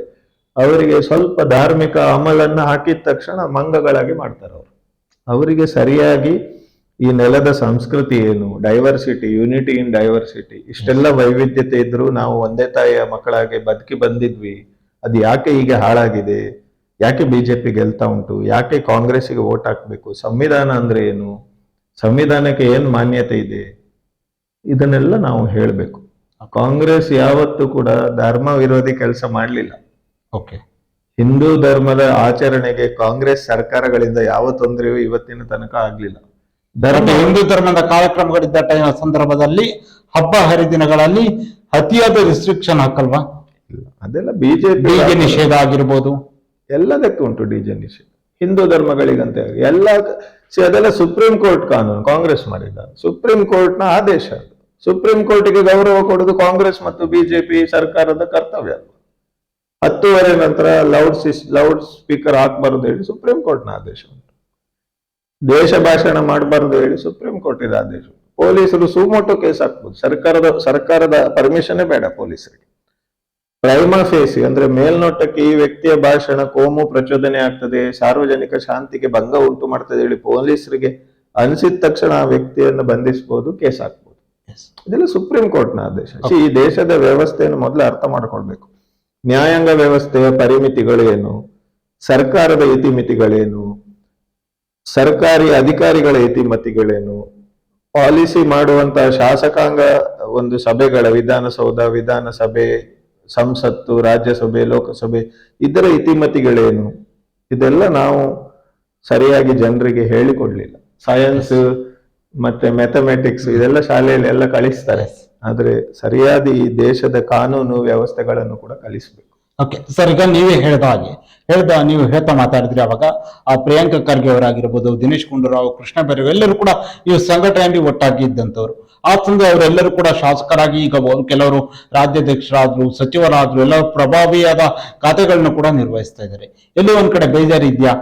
ಅವರಿಗೆ ಸ್ವಲ್ಪ ಧಾರ್ಮಿಕ ಅಮಲನ್ನ ಹಾಕಿದ ತಕ್ಷಣ ಮಂಗಗಳಾಗಿ ಮಾಡ್ತಾರೆ. ಅವರಿಗೆ ಸರಿಯಾಗಿ ಈ ನೆಲದ ಸಂಸ್ಕೃತಿ ಏನು, ಡೈವರ್ಸಿಟಿ, ಯೂನಿಟಿ ಇನ್ ಡೈವರ್ಸಿಟಿ, ಇಷ್ಟೆಲ್ಲ ವೈವಿಧ್ಯತೆ ಇದ್ರು ನಾವು ಒಂದೇ ತಾಯಿಯ ಮಕ್ಕಳಾಗಿ ಬದುಕಿ ಬಂದಿದ್ವಿ. ಅದು ಯಾಕೆ ಈಗ ಹಾಳಾಗಿದೆ? ಯಾಕೆ ಬಿಜೆಪಿ ಗೆಲ್ತಾ ಉಂಟು? ಯಾಕೆ ಕಾಂಗ್ರೆಸ್ಗೆ ವೋಟ್ ಹಾಕ್ಬೇಕು? ಸಂವಿಧಾನ ಅಂದ್ರೆ ಏನು? ಸಂವಿಧಾನಕ್ಕೆ ಏನ್ ಮಾನ್ಯತೆ ಇದೆ? ಇದನ್ನೆಲ್ಲ ನಾವು ಹೇಳ್ಬೇಕು. ಕಾಂಗ್ರೆಸ್ ಯಾವತ್ತೂ ಕೂಡ ಧರ್ಮ ವಿರೋಧಿ ಕೆಲಸ ಮಾಡ್ಲಿಲ್ಲ. ಓಕೆ, ಹಿಂದೂ ಧರ್ಮದ ಆಚರಣೆಗೆ ಕಾಂಗ್ರೆಸ್ ಸರ್ಕಾರಗಳಿಂದ ಯಾವ ತೊಂದರೆಯೂ ಇವತ್ತಿನ ತನಕ ಆಗ್ಲಿಲ್ಲ. ಹಿಂದೂ ಧರ್ಮದ ಕಾರ್ಯಕ್ರಮಗಳಿದ್ದ ಸಂದರ್ಭದಲ್ಲಿ ಹಬ್ಬ ಹರಿದಿನಗಳಲ್ಲಿ ಅತಿಯಾದ ರಿಸ್ಟ್ರಿಕ್ಷನ್ ಹಾಕಲ್ವಾ? ಅದೆಲ್ಲ ಬಿಜೆಪಿ ನಿಷೇಧ ಆಗಿರ್ಬೋದು, ಎಲ್ಲದಕ್ಕೂ ಉಂಟು ಡಿಜೆ ನಿಷೇಧ. ಹಿಂದೂ ಧರ್ಮಗಳಿಗಂತ ಎಲ್ಲ ಅದೆಲ್ಲ ಸುಪ್ರೀಂ ಕೋರ್ಟ್ ಕಾನೂನು ಕಾಂಗ್ರೆಸ್ ಮಾಡಿದ. ಸುಪ್ರೀಂ ಕೋರ್ಟ್ ನ ಆದೇಶ. ಸುಪ್ರೀಂ ಕೋರ್ಟ್ಗೆ ಗೌರವ ಕೊಡುವುದು ಕಾಂಗ್ರೆಸ್ ಮತ್ತು ಬಿಜೆಪಿ ಸರ್ಕಾರದ ಕರ್ತವ್ಯ. 10:30 ನಂತರ ಲೌಡ್ ಸ್ಪೀಕರ್ ಹಾಕ್ಬಾರ್ದು ಹೇಳಿ ಸುಪ್ರೀಂ ಕೋರ್ಟ್ ನ ಆದೇಶ ಉಂಟು. ದೇಶ ಭಾಷಣ ಮಾಡಬಾರ್ದು ಹೇಳಿ ಸುಪ್ರೀಂ ಕೋರ್ಟ್ ಇದ ಆದೇಶ. ಪೊಲೀಸರು ಸುಮೋಟೋ ಕೇಸ್ ಹಾಕ್ಬೋದು. ಸರ್ಕಾರದ ಪರ್ಮಿಷನ್ ಬೇಡ ಪೊಲೀಸರಿಗೆ. ಪ್ರೈಮಾ ಫೇಸಿ ಅಂದ್ರೆ ಮೇಲ್ನೋಟಕ್ಕೆ ಈ ವ್ಯಕ್ತಿಯ ಭಾಷಣ ಕೋಮು ಪ್ರಚೋದನೆ ಆಗ್ತದೆ, ಸಾರ್ವಜನಿಕ ಶಾಂತಿಗೆ ಭಂಗ ಉಂಟು ಮಾಡ್ತದೆ ಹೇಳಿ ಪೊಲೀಸರಿಗೆ ಅನಿಸಿದ ತಕ್ಷಣ ಆ ವ್ಯಕ್ತಿಯನ್ನು ಬಂಧಿಸಬಹುದು, ಕೇಸ್ ಹಾಕ್ಬೋದು. ಇದೆಲ್ಲ ಸುಪ್ರೀಂ ಕೋರ್ಟ್ ನ ಆದೇಶ. ಈ ದೇಶದ ವ್ಯವಸ್ಥೆಯನ್ನು ಮೊದಲು ಅರ್ಥ ಮಾಡ್ಕೊಳ್ಬೇಕು. ನ್ಯಾಯಾಂಗ ವ್ಯವಸ್ಥೆಯ ಪರಿಮಿತಿಗಳೇನು, ಸರ್ಕಾರದ ಇತಿಮಿತಿಗಳೇನು, ಸರ್ಕಾರಿ ಅಧಿಕಾರಿಗಳ ಇತಿಮಿತಿಗಳೇನು, ಪಾಲಿಸಿ ಮಾಡುವಂತಹ ಶಾಸಕಾಂಗ ಒಂದು ಸಭೆಗಳ ವಿಧಾನಸೌಧ, ವಿಧಾನಸಭೆ, ಸಂಸತ್ತು, ರಾಜ್ಯಸಭೆ, ಲೋಕಸಭೆ ಇದರ ಇತಿಮಿತಿಗಳೇನು, ಇದೆಲ್ಲ ನಾವು ಸರಿಯಾಗಿ ಜನರಿಗೆ ಹೇಳಿಕೊಡ್ಲಿಲ್ಲ. ಸೈನ್ಸ್ ಮತ್ತೆ ಮ್ಯಾಥಮೆಟಿಕ್ಸ್ ಇದೆಲ್ಲ ಶಾಲೆಯಲ್ಲಿ ಎಲ್ಲ ಕಲಿಸ್ತಾರೆ, ಆದ್ರೆ ಸರಿಯಾದ ಈ ದೇಶದ ಕಾನೂನು ವ್ಯವಸ್ಥೆಗಳನ್ನು ಕೂಡ ಕಲಿಸ್ಬೇಕು. ಓಕೆ ಸರ್, ಈಗ ನೀವೇ ನೀವು ಹೇಳ್ತಾ ಮಾತಾಡಿದ್ರಿ ಅವಾಗ ಆ ಪ್ರಿಯಾಂಕಾ ಖರ್ಗೆ ಅವರಾಗಿರ್ಬೋದು, ದಿನೇಶ್ ಗುಂಡೂರಾವ್, ಕೃಷ್ಣ ಬೈರೇಗೌಡ ಎಲ್ಲರೂ ಕೂಡ ಈ ಸಂಘಟನೆಯಲ್ಲಿ ಒಟ್ಟಾಗಿ ಇದ್ದಂಥವ್ರು. ಆ ಸಂದರ್ಭ ಅವರೆಲ್ಲರೂ ಕೂಡ ಶಾಸಕರಾಗಿ ಈಗ ಕೆಲವರು ರಾಜ್ಯಾಧ್ಯಕ್ಷರಾದ್ರು, ಸಚಿವರಾದ್ರು, ಎಲ್ಲ ಪ್ರಭಾವಿಯಾದ ಖಾತೆಗಳನ್ನು ಕೂಡ ನಿರ್ವಹಿಸ್ತಾ ಇದ್ದಾರೆ. ಎಲ್ಲಿ ಒಂದ್ ಕಡೆ ಬೇಜಾರು ಇದೆಯಾ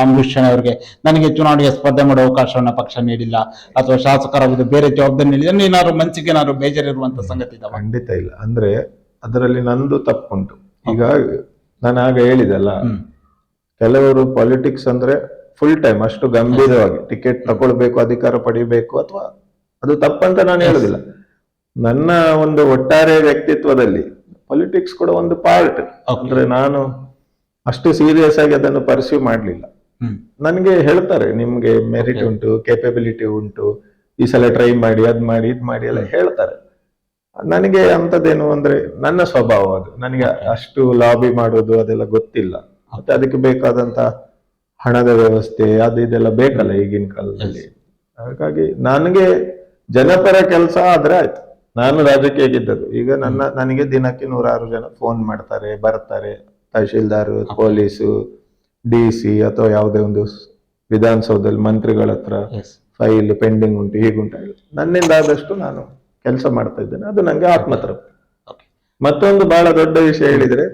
ಅಂಬರೀಷ್ ಅವರಿಗೆ, ನನಗೆ ಚುನಾವಣೆಗೆ ಸ್ಪರ್ಧೆ ಮಾಡೋ ಅವಕಾಶವನ್ನ ಪಕ್ಷ ನೀಡಿಲ್ಲ ಅಥವಾ ಶಾಸಕರಾಗುವುದು ಬೇರೆ ಜವಾಬ್ದಾರಿ ನೀಡಿಲ್ಲ, ಏನಾದ್ರು ಮನಸ್ಸಿಗೆ ಏನಾದ್ರು ಬೇಜಾರಿರುವಂತ ಸಂಗತಿ ಇದಾವ? ಖಂಡಿತ ಇಲ್ಲ. ಅಂದ್ರೆ ಅದರಲ್ಲಿ ನಂದು ತಪ್ಪುಂಟು. ಈಗ ನಾನು ಆಗ ಹೇಳಿದಲ್ಲ, ಕೆಲವರು ಪಾಲಿಟಿಕ್ಸ್ ಅಂದ್ರೆ ಫುಲ್ ಟೈಮ್ ಅಷ್ಟು ಗಂಭೀರವಾಗಿ ಟಿಕೆಟ್ ತಗೊಳ್ಬೇಕು, ಅಧಿಕಾರ ಪಡಿಬೇಕು, ಅಥವಾ ಅದು ತಪ್ಪಂತ ನಾನು ಹೇಳುದಿಲ್ಲ. ನನ್ನ ಒಂದು ಒಟ್ಟಾರೆ ವ್ಯಕ್ತಿತ್ವದಲ್ಲಿ ಪಾಲಿಟಿಕ್ಸ್ ಕೂಡ ಒಂದು ಪಾರ್ಟ್. ಅಂದ್ರೆ ನಾನು ಅಷ್ಟು ಸೀರಿಯಸ್ ಆಗಿ ಅದನ್ನು ಪರ್ಸ್ಯೂ ಮಾಡ್ಲಿಲ್ಲ. ನನ್ಗೆ ಹೇಳ್ತಾರೆ, ನಿಮ್ಗೆ ಮೆರಿಟ್ ಉಂಟು, ಕೇಪಬಿಲಿಟಿ ಉಂಟು, ಈ ಸಲ ಟ್ರೈ ಮಾಡಿ, ಅದ್ ಮಾಡಿ, ಇದ್ ಮಾಡಿ ಎಲ್ಲ ಹೇಳ್ತಾರೆ. ನನಗೆ ಅಂತದೇನು ಅಂದ್ರೆ ನನ್ನ ಸ್ವಭಾವ ಅದು. ನನಗೆ ಅಷ್ಟು ಲಾಬಿ ಮಾಡೋದು ಅದೆಲ್ಲ ಗೊತ್ತಿಲ್ಲ. ಮತ್ತೆ ಅದಕ್ಕೆ ಬೇಕಾದಂತ ಹಣದ ವ್ಯವಸ್ಥೆ ಅದು ಇದೆಲ್ಲ ಬೇಕಲ್ಲ ಈಗಿನ ಕಾಲದಲ್ಲಿ. ಹಾಗಾಗಿ ನನಗೆ ಜನಪರ ಕೆಲಸ ಆದ್ರೆ ಆಯ್ತು. ನಾನು ರಾಜಕೀಯಗಿದ್ದದ್ದು. ಈಗ ನನಗೆ ದಿನಕ್ಕೆ 106 ಜನ ಫೋನ್ ಮಾಡ್ತಾರೆ, ಬರ್ತಾರೆ. ತಹಶೀಲ್ದಾರ್, ಪೊಲೀಸು, DC ಅಥವಾ ಯಾವುದೇ ಒಂದು ವಿಧಾನಸೌಧದಲ್ಲಿ ಮಂತ್ರಿಗಳ ಹತ್ರ ಫೈಲ್ ಪೆಂಡಿಂಗ್ ಉಂಟು, ಹೀಗುಂಟು, ನನ್ನಿಂದ ಆದಷ್ಟು ನಾನು ಕೆಲಸ ಮಾಡ್ತಾ ಇದ್ದೇನೆ. ಅದು ನಂಗೆ ಆತ್ಮತೃಪ್ತಿ. ಮತ್ತೊಂದು ಬಹಳ ದೊಡ್ಡ ವಿಷಯ ಹೇಳಿದ್ರೆ,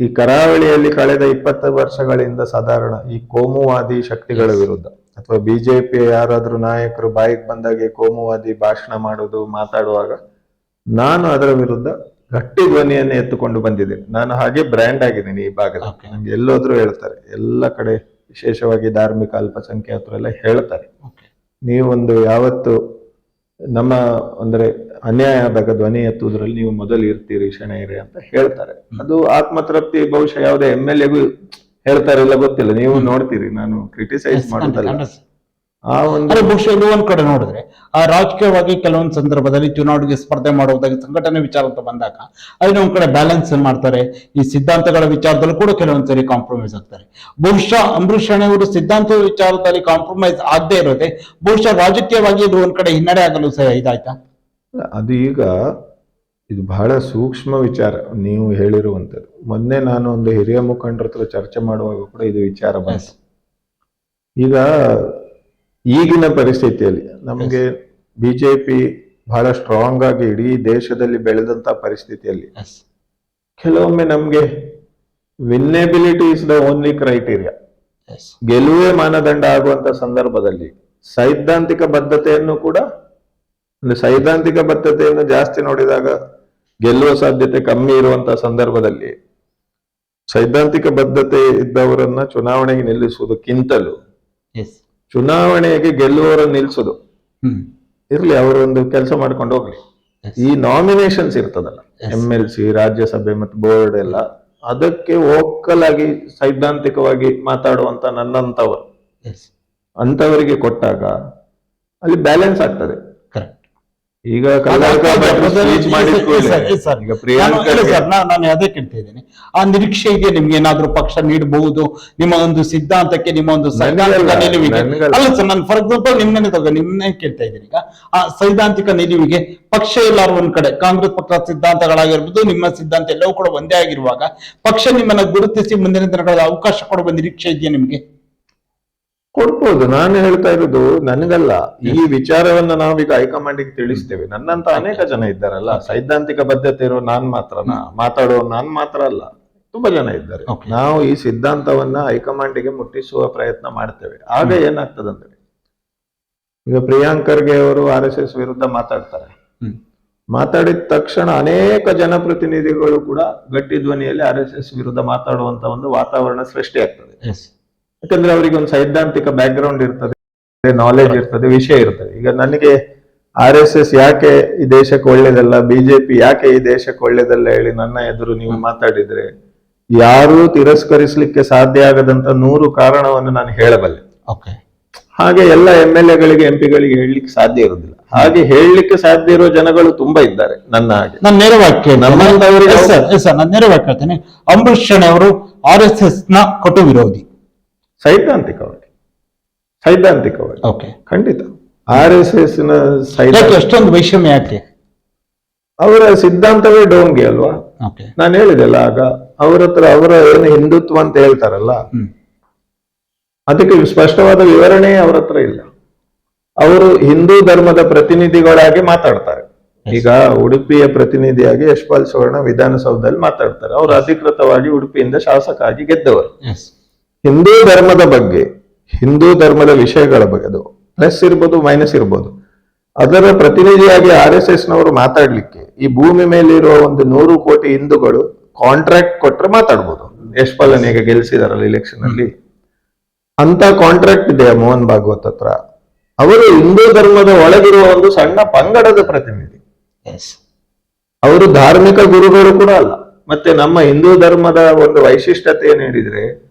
ಈ ಕರಾವಳಿಯಲ್ಲಿ ಕಳೆದ 20 ವರ್ಷಗಳಿಂದ ಸಾಧಾರಣ ಈ ಕೋಮುವಾದಿ ಶಕ್ತಿಗಳ ವಿರುದ್ಧ ಅಥವಾ ಬಿಜೆಪಿ ಯಾರಾದ್ರೂ ನಾಯಕರು ಬಾಯಿಗೆ ಬಂದಾಗೆ ಕೋಮುವಾದಿ ಭಾಷಣ ಮಾಡೋದು, ಮಾತಾಡುವಾಗ ನಾನು ಅದರ ವಿರುದ್ಧ ಗಟ್ಟಿ ಧ್ವನಿಯನ್ನು ಎತ್ತುಕೊಂಡು ಬಂದಿದ್ದೇನೆ. ನಾನು ಹಾಗೆ ಬ್ರ್ಯಾಂಡ್ ಆಗಿದ್ದೀನಿ ಈ ಭಾಗದ. Okay. ನಂಗೆ ಎಲ್ಲೋದ್ರೂ ಹೇಳ್ತಾರೆ, ಎಲ್ಲ ಕಡೆ ವಿಶೇಷವಾಗಿ ಧಾರ್ಮಿಕ ಅಲ್ಪಸಂಖ್ಯಾತರೆಲ್ಲ ಹೇಳ್ತಾರೆ, ನೀವೊಂದು ಯಾವತ್ತು ನಮ್ಮ ಅಂದ್ರೆ ಅನ್ಯಾಯ ಆದಾಗ ಧ್ವನಿ ಎತ್ತುವುದ್ರಲ್ಲಿ ನೀವು ಮೊದಲು ಇರ್ತೀರಿ ಶೆಣೈರೆ ಅಂತ ಹೇಳ್ತಾರೆ. ಅದು ಆತ್ಮತೃಪ್ತಿ ಬಹುಶಃ ಯಾವುದೇ MLA ಗೂ ಹೇಳ್ತಾರೆ ಇಲ್ಲ ಗೊತ್ತಿಲ್ಲ, ನೀವು ನೋಡ್ತೀರಿ, ನಾನು ಕ್ರಿಟಿಸೈಸ್ ಮಾಡೋದಲ್ಲ. ಆ ಒಂದು ಅದೇ ಬಹುಶಃ ಇದು ಒಂದ್ ಕಡೆ ನೋಡಿದ್ರೆ ರಾಜಕೀಯವಾಗಿ ಕೆಲವೊಂದು ಸಂದರ್ಭದಲ್ಲಿ ಚುನಾವಣೆಗೆ ಸ್ಪರ್ಧೆ ಮಾಡುವುದಾಗಿ ಸಂಘಟನೆ ವಿಚಾರ ಅಂತ ಬಂದಾಗ ಅದನ್ನ ಒಂದ್ ಕಡೆ ಬ್ಯಾಲೆನ್ಸ್ ಮಾಡ್ತಾರೆ. ಈ ಸಿದ್ಧಾಂತಗಳ ವಿಚಾರದಲ್ಲೂ ಕೂಡ ಕೆಲವೊಂದ್ಸರಿ ಕಾಂಪ್ರಮೈಸ್ ಆಗ್ತಾರೆ. ಬಹುಶಃ ಅಂಬರೀಷ್ ಅವರು ಸಿದ್ಧಾಂತ ವಿಚಾರದಲ್ಲಿ ಕಾಂಪ್ರಮೈಸ್ ಆಗದೆ ಇರೋದೆ ಬಹುಶಃ ರಾಜಕೀಯವಾಗಿ ಇದು ಒಂದ್ ಕಡೆ ಹಿನ್ನಡೆ ಆಗಲು ಸಹ ಇದಾಯ್ತಾ? ಅದು ಈಗ ಇದು ಬಹಳ ಸೂಕ್ಷ್ಮ ವಿಚಾರ ನೀವು ಹೇಳಿರುವಂತದ್ದು. ಮೊನ್ನೆ ನಾನು ಒಂದು ಹಿರಿಯ ಮುಖಂಡರ ಹತ್ರ ಚರ್ಚೆ ಮಾಡುವಾಗ ಕೂಡ ಇದು ವಿಚಾರ ಬಂತು. ಈಗ ಈಗಿನ ಪರಿಸ್ಥಿತಿಯಲ್ಲಿ ನಮಗೆ ಬಿಜೆಪಿ ಬಹಳ ಸ್ಟ್ರಾಂಗ್ ಆಗಿ ಇಡೀ ದೇಶದಲ್ಲಿ ಬೆಳೆದಂತ ಪರಿಸ್ಥಿತಿಯಲ್ಲಿ ಕೆಲವೊಮ್ಮೆ ನಮ್ಗೆ ವಿನ್ನೆಬಿಲಿಟಿ ಇಸ್ ದ ಓನ್ಲಿ ಕ್ರೈಟೀರಿಯಾ, ಗೆಲುವೇ ಮಾನದಂಡ ಆಗುವಂತ ಸಂದರ್ಭದಲ್ಲಿ ಸೈದ್ಧಾಂತಿಕ ಬದ್ಧತೆಯನ್ನು ಕೂಡ ಅಂದ್ರೆ ಸೈದ್ಧಾಂತಿಕ ಬದ್ಧತೆಯನ್ನು ಜಾಸ್ತಿ ನೋಡಿದಾಗ ಗೆಲ್ಲುವ ಸಾಧ್ಯತೆ ಕಮ್ಮಿ ಇರುವಂತಹ ಸಂದರ್ಭದಲ್ಲಿ ಸೈದ್ಧಾಂತಿಕ ಬದ್ಧತೆ ಇದ್ದವರನ್ನ ಚುನಾವಣೆಗೆ ನಿಲ್ಲಿಸುವುದಕ್ಕಿಂತಲೂ ಚುನಾವಣೆಗೆ ಗೆಲ್ಲುವವರನ್ನು ನಿಲ್ಸೋದು ಇರ್ಲಿ, ಅವರೊಂದು ಕೆಲಸ ಮಾಡ್ಕೊಂಡು ಹೋಗ್ಲಿ. ಈ ನಾಮಿನೇಷನ್ಸ್ ಇರ್ತದಲ್ಲ, MLC, ರಾಜ್ಯಸಭೆ ಮತ್ತು ಬೋರ್ಡ್ ಎಲ್ಲ, ಅದಕ್ಕೆ ವೋಕಲ್ ಆಗಿ ಸೈದ್ಧಾಂತಿಕವಾಗಿ ಮಾತಾಡುವಂತ ನನ್ನಂತವರು ಅಂತವರಿಗೆ ಕೊಟ್ಟಾಗ ಅಲ್ಲಿ ಬ್ಯಾಲೆನ್ಸ್ ಆಗ್ತದೆ. ಈಗ ನಾನು ಅದೇ ಕೇಳ್ತಾ ಇದ್ದೇನೆ, ಆ ನಿರೀಕ್ಷೆ ಇದೆ ನಿಮ್ಗೆ? ಏನಾದ್ರೂ ಪಕ್ಷ ನೀಡಬಹುದು ನಿಮ್ಮ ಒಂದು ಸಿದ್ಧಾಂತಕ್ಕೆ, ನಿಮ್ಮ ಒಂದು ಸೈದ್ಧಾಂತಿಕ ನಿಲುವಿಗೆ? ಅಲ್ಲ ಸರ್, ನಾನು ಫಾರ್ ಎಕ್ಸಾಂಪಲ್ ನಿಮ್ಮನ್ನೇ ಕೇಳ್ತಾ ಇದ್ದೀನಿ. ಈಗ ಆ ಸೈದ್ಧಾಂತಿಕ ನಿಲುವಿಗೆ ಪಕ್ಷ ಎಲ್ಲಾರು ಒಂದ್ ಕಡೆ ಕಾಂಗ್ರೆಸ್ ಪಕ್ಷ ಸಿದ್ಧಾಂತಗಳಾಗಿರ್ಬೋದು, ನಿಮ್ಮ ಸಿದ್ಧಾಂತ ಎಲ್ಲವೂ ಕೂಡ ಒಂದೇ ಆಗಿರುವಾಗ ಪಕ್ಷ ನಿಮ್ಮನ್ನ ಗುರುತಿಸಿ ಮುಂದಿನ ದಿನಗಳಲ್ಲಿ ಅವಕಾಶ ಕೊಡುವ ನಿರೀಕ್ಷೆ ಇದೆಯಾ ನಿಮ್ಗೆ? ಕೊಡ್ಬೋದು. ನಾನು ಹೇಳ್ತಾ ಇರೋದು ನನಗಲ್ಲ, ಈ ವಿಚಾರವನ್ನ ನಾವೀಗ ಹೈಕಮಾಂಡಿಗೆ ತಿಳಿಸ್ತೇವೆ. ನನ್ನಂತ ಅನೇಕ ಜನ ಇದ್ದಾರಲ್ಲ, ಸೈದ್ಧಾಂತಿಕ ಬದ್ಧತೆ ಇರೋ ನಾನ್ ಮಾತ್ರನಾ ಮಾತಾಡೋ, ನಾನ್ ಮಾತ್ರ ಅಲ್ಲ, ತುಂಬಾ ಜನ ಇದ್ದಾರೆ. ನಾವು ಈ ಸಿದ್ಧಾಂತವನ್ನ ಹೈಕಮಾಂಡಿಗೆ ಮುಟ್ಟಿಸುವ ಪ್ರಯತ್ನ ಮಾಡ್ತೇವೆ. ಆಗ ಏನಾಗ್ತದಂದ್ರೆ, ಈಗ ಪ್ರಿಯಾಂಕ್ ಖರ್ಗೆ ಅವರು RSS ವಿರುದ್ಧ ಮಾತಾಡ್ತಾರೆ. ಮಾತಾಡಿದ ತಕ್ಷಣ ಅನೇಕ ಜನಪ್ರತಿನಿಧಿಗಳು ಕೂಡ ಗಟ್ಟಿ ಧ್ವನಿಯಲ್ಲಿ RSS ವಿರುದ್ಧ ಮಾತಾಡುವಂತ ಒಂದು ವಾತಾವರಣ ಸೃಷ್ಟಿ ಆಗ್ತದೆ. ಯಾಕಂದ್ರೆ ಅವರಿಗೆ ಒಂದು ಸೈದ್ಧಾಂತಿಕ ಬ್ಯಾಕ್ ಗ್ರೌಂಡ್ ಇರ್ತದೆ, ನಾಲೆಜ್ ಇರ್ತದೆ, ವಿಷಯ ಇರ್ತದೆ. ಈಗ ನನಗೆ RSS ಯಾಕೆ ಈ ದೇಶಕ್ಕೆ ಒಳ್ಳೇದಲ್ಲ, ಬಿಜೆಪಿ ಯಾಕೆ ಈ ದೇಶಕ್ಕೆ ಒಳ್ಳೇದಲ್ಲ ಹೇಳಿ ನನ್ನ ಎದುರು ನೀವು ಮಾತಾಡಿದ್ರೆ ಯಾರೂ ತಿರಸ್ಕರಿಸಲಿಕ್ಕೆ ಸಾಧ್ಯ ಆಗದಂತ 100 ಕಾರಣವನ್ನು ನಾನು ಹೇಳಬಲ್ಲೆ. ಹಾಗೆ ಎಲ್ಲ MLA-ಗಳಿಗೆ MP-ಗಳಿಗೆ ಹೇಳಲಿಕ್ಕೆ ಸಾಧ್ಯ ಇರುವುದಿಲ್ಲ. ಹಾಗೆ ಹೇಳಲಿಕ್ಕೆ ಸಾಧ್ಯ ಇರೋ ಜನಗಳು ತುಂಬಾ ಇದ್ದಾರೆ ನನ್ನ ಹಾಗೆ. ನಾನು ನೇರವಾಗಿ ನಾನು ನೇರವಾಗಿ ಹೇಳ್ತೇನೆ, ಅಂಬರೀಷ್ ಅವರು RSS ನ ಕಟು ವಿರೋಧಿ. ಸೈದ್ಧಾಂತಿಕವಾಗಿ ಖಂಡಿತ RSS ನ ಎಷ್ಟೊಂದು ವೈಷಮ್ಯ ಯಾಕೆ? ಅವರ ಸಿದ್ಧಾಂತವೇ ಡೋಂಗಿ ಅಲ್ವಾ? ನಾನು ಹೇಳಿದೆಲ್ಲ ಆಗ, ಅವರ ಹತ್ರ ಅವರ ಏನು ಹಿಂದುತ್ವ ಅಂತ ಹೇಳ್ತಾರಲ್ಲ, ಅದಕ್ಕೆ ಸ್ಪಷ್ಟವಾದ ವಿವರಣೆ ಅವರ ಹತ್ರ ಇಲ್ಲ. ಅವರು ಹಿಂದೂ ಧರ್ಮದ ಪ್ರತಿನಿಧಿಗಳಾಗಿ ಮಾತಾಡ್ತಾರೆ. ಈಗ ಉಡುಪಿಯ ಪ್ರತಿನಿಧಿಯಾಗಿ ಯಶ್ಪಾಲ್ ಸುವರ್ಣ ವಿಧಾನಸೌಧದಲ್ಲಿ ಮಾತಾಡ್ತಾರೆ. ಅವರು ಅಧಿಕೃತವಾಗಿ ಉಡುಪಿಯಿಂದ ಶಾಸಕ ಆಗಿ ಗೆದ್ದವರು. ಹಿಂದೂ ಧರ್ಮದ ಬಗ್ಗೆ, ಹಿಂದೂ ಧರ್ಮದ ವಿಷಯಗಳ ಬಗ್ಗೆ, ಅದು ಪ್ಲಸ್ ಇರ್ಬೋದು ಮೈನಸ್ ಇರ್ಬೋದು, ಅದರ ಪ್ರತಿನಿಧಿಯಾಗಿ RSS ನವರು ಮಾತಾಡ್ಲಿಕ್ಕೆ ಈ ಭೂಮಿ ಮೇಲೆ ಇರುವ ಒಂದು 100 ಕೋಟಿ ಹಿಂದೂಗಳು ಕಾಂಟ್ರಾಕ್ಟ್ ಕೊಟ್ರೆ ಮಾತಾಡ್ಬೋದು. ಯಶ್ಪಾಲನ್ ಈಗ ಗೆಲ್ಸಿದಾರಲ್ಲ ಇಲೆಕ್ಷನ್ ಅಲ್ಲಿ, ಅಂತ ಕಾಂಟ್ರಾಕ್ಟ್ ಇದೆ ಮೋಹನ್ ಭಾಗವತ್ ಹತ್ರ. ಅವರು ಹಿಂದೂ ಧರ್ಮದ ಒಳಗಿರುವ ಒಂದು ಸಣ್ಣ ಪಂಗಡದ ಪ್ರತಿನಿಧಿ. ಅವರು ಧಾರ್ಮಿಕ ಗುರುಗಳು ಕೂಡ ಅಲ್ಲ. ಮತ್ತೆ ನಮ್ಮ ಹಿಂದೂ ಧರ್ಮದ ಒಂದು ವೈಶಿಷ್ಟ್ಯತೆ ಏನ್ ಹೇಳಿದ್ರೆ,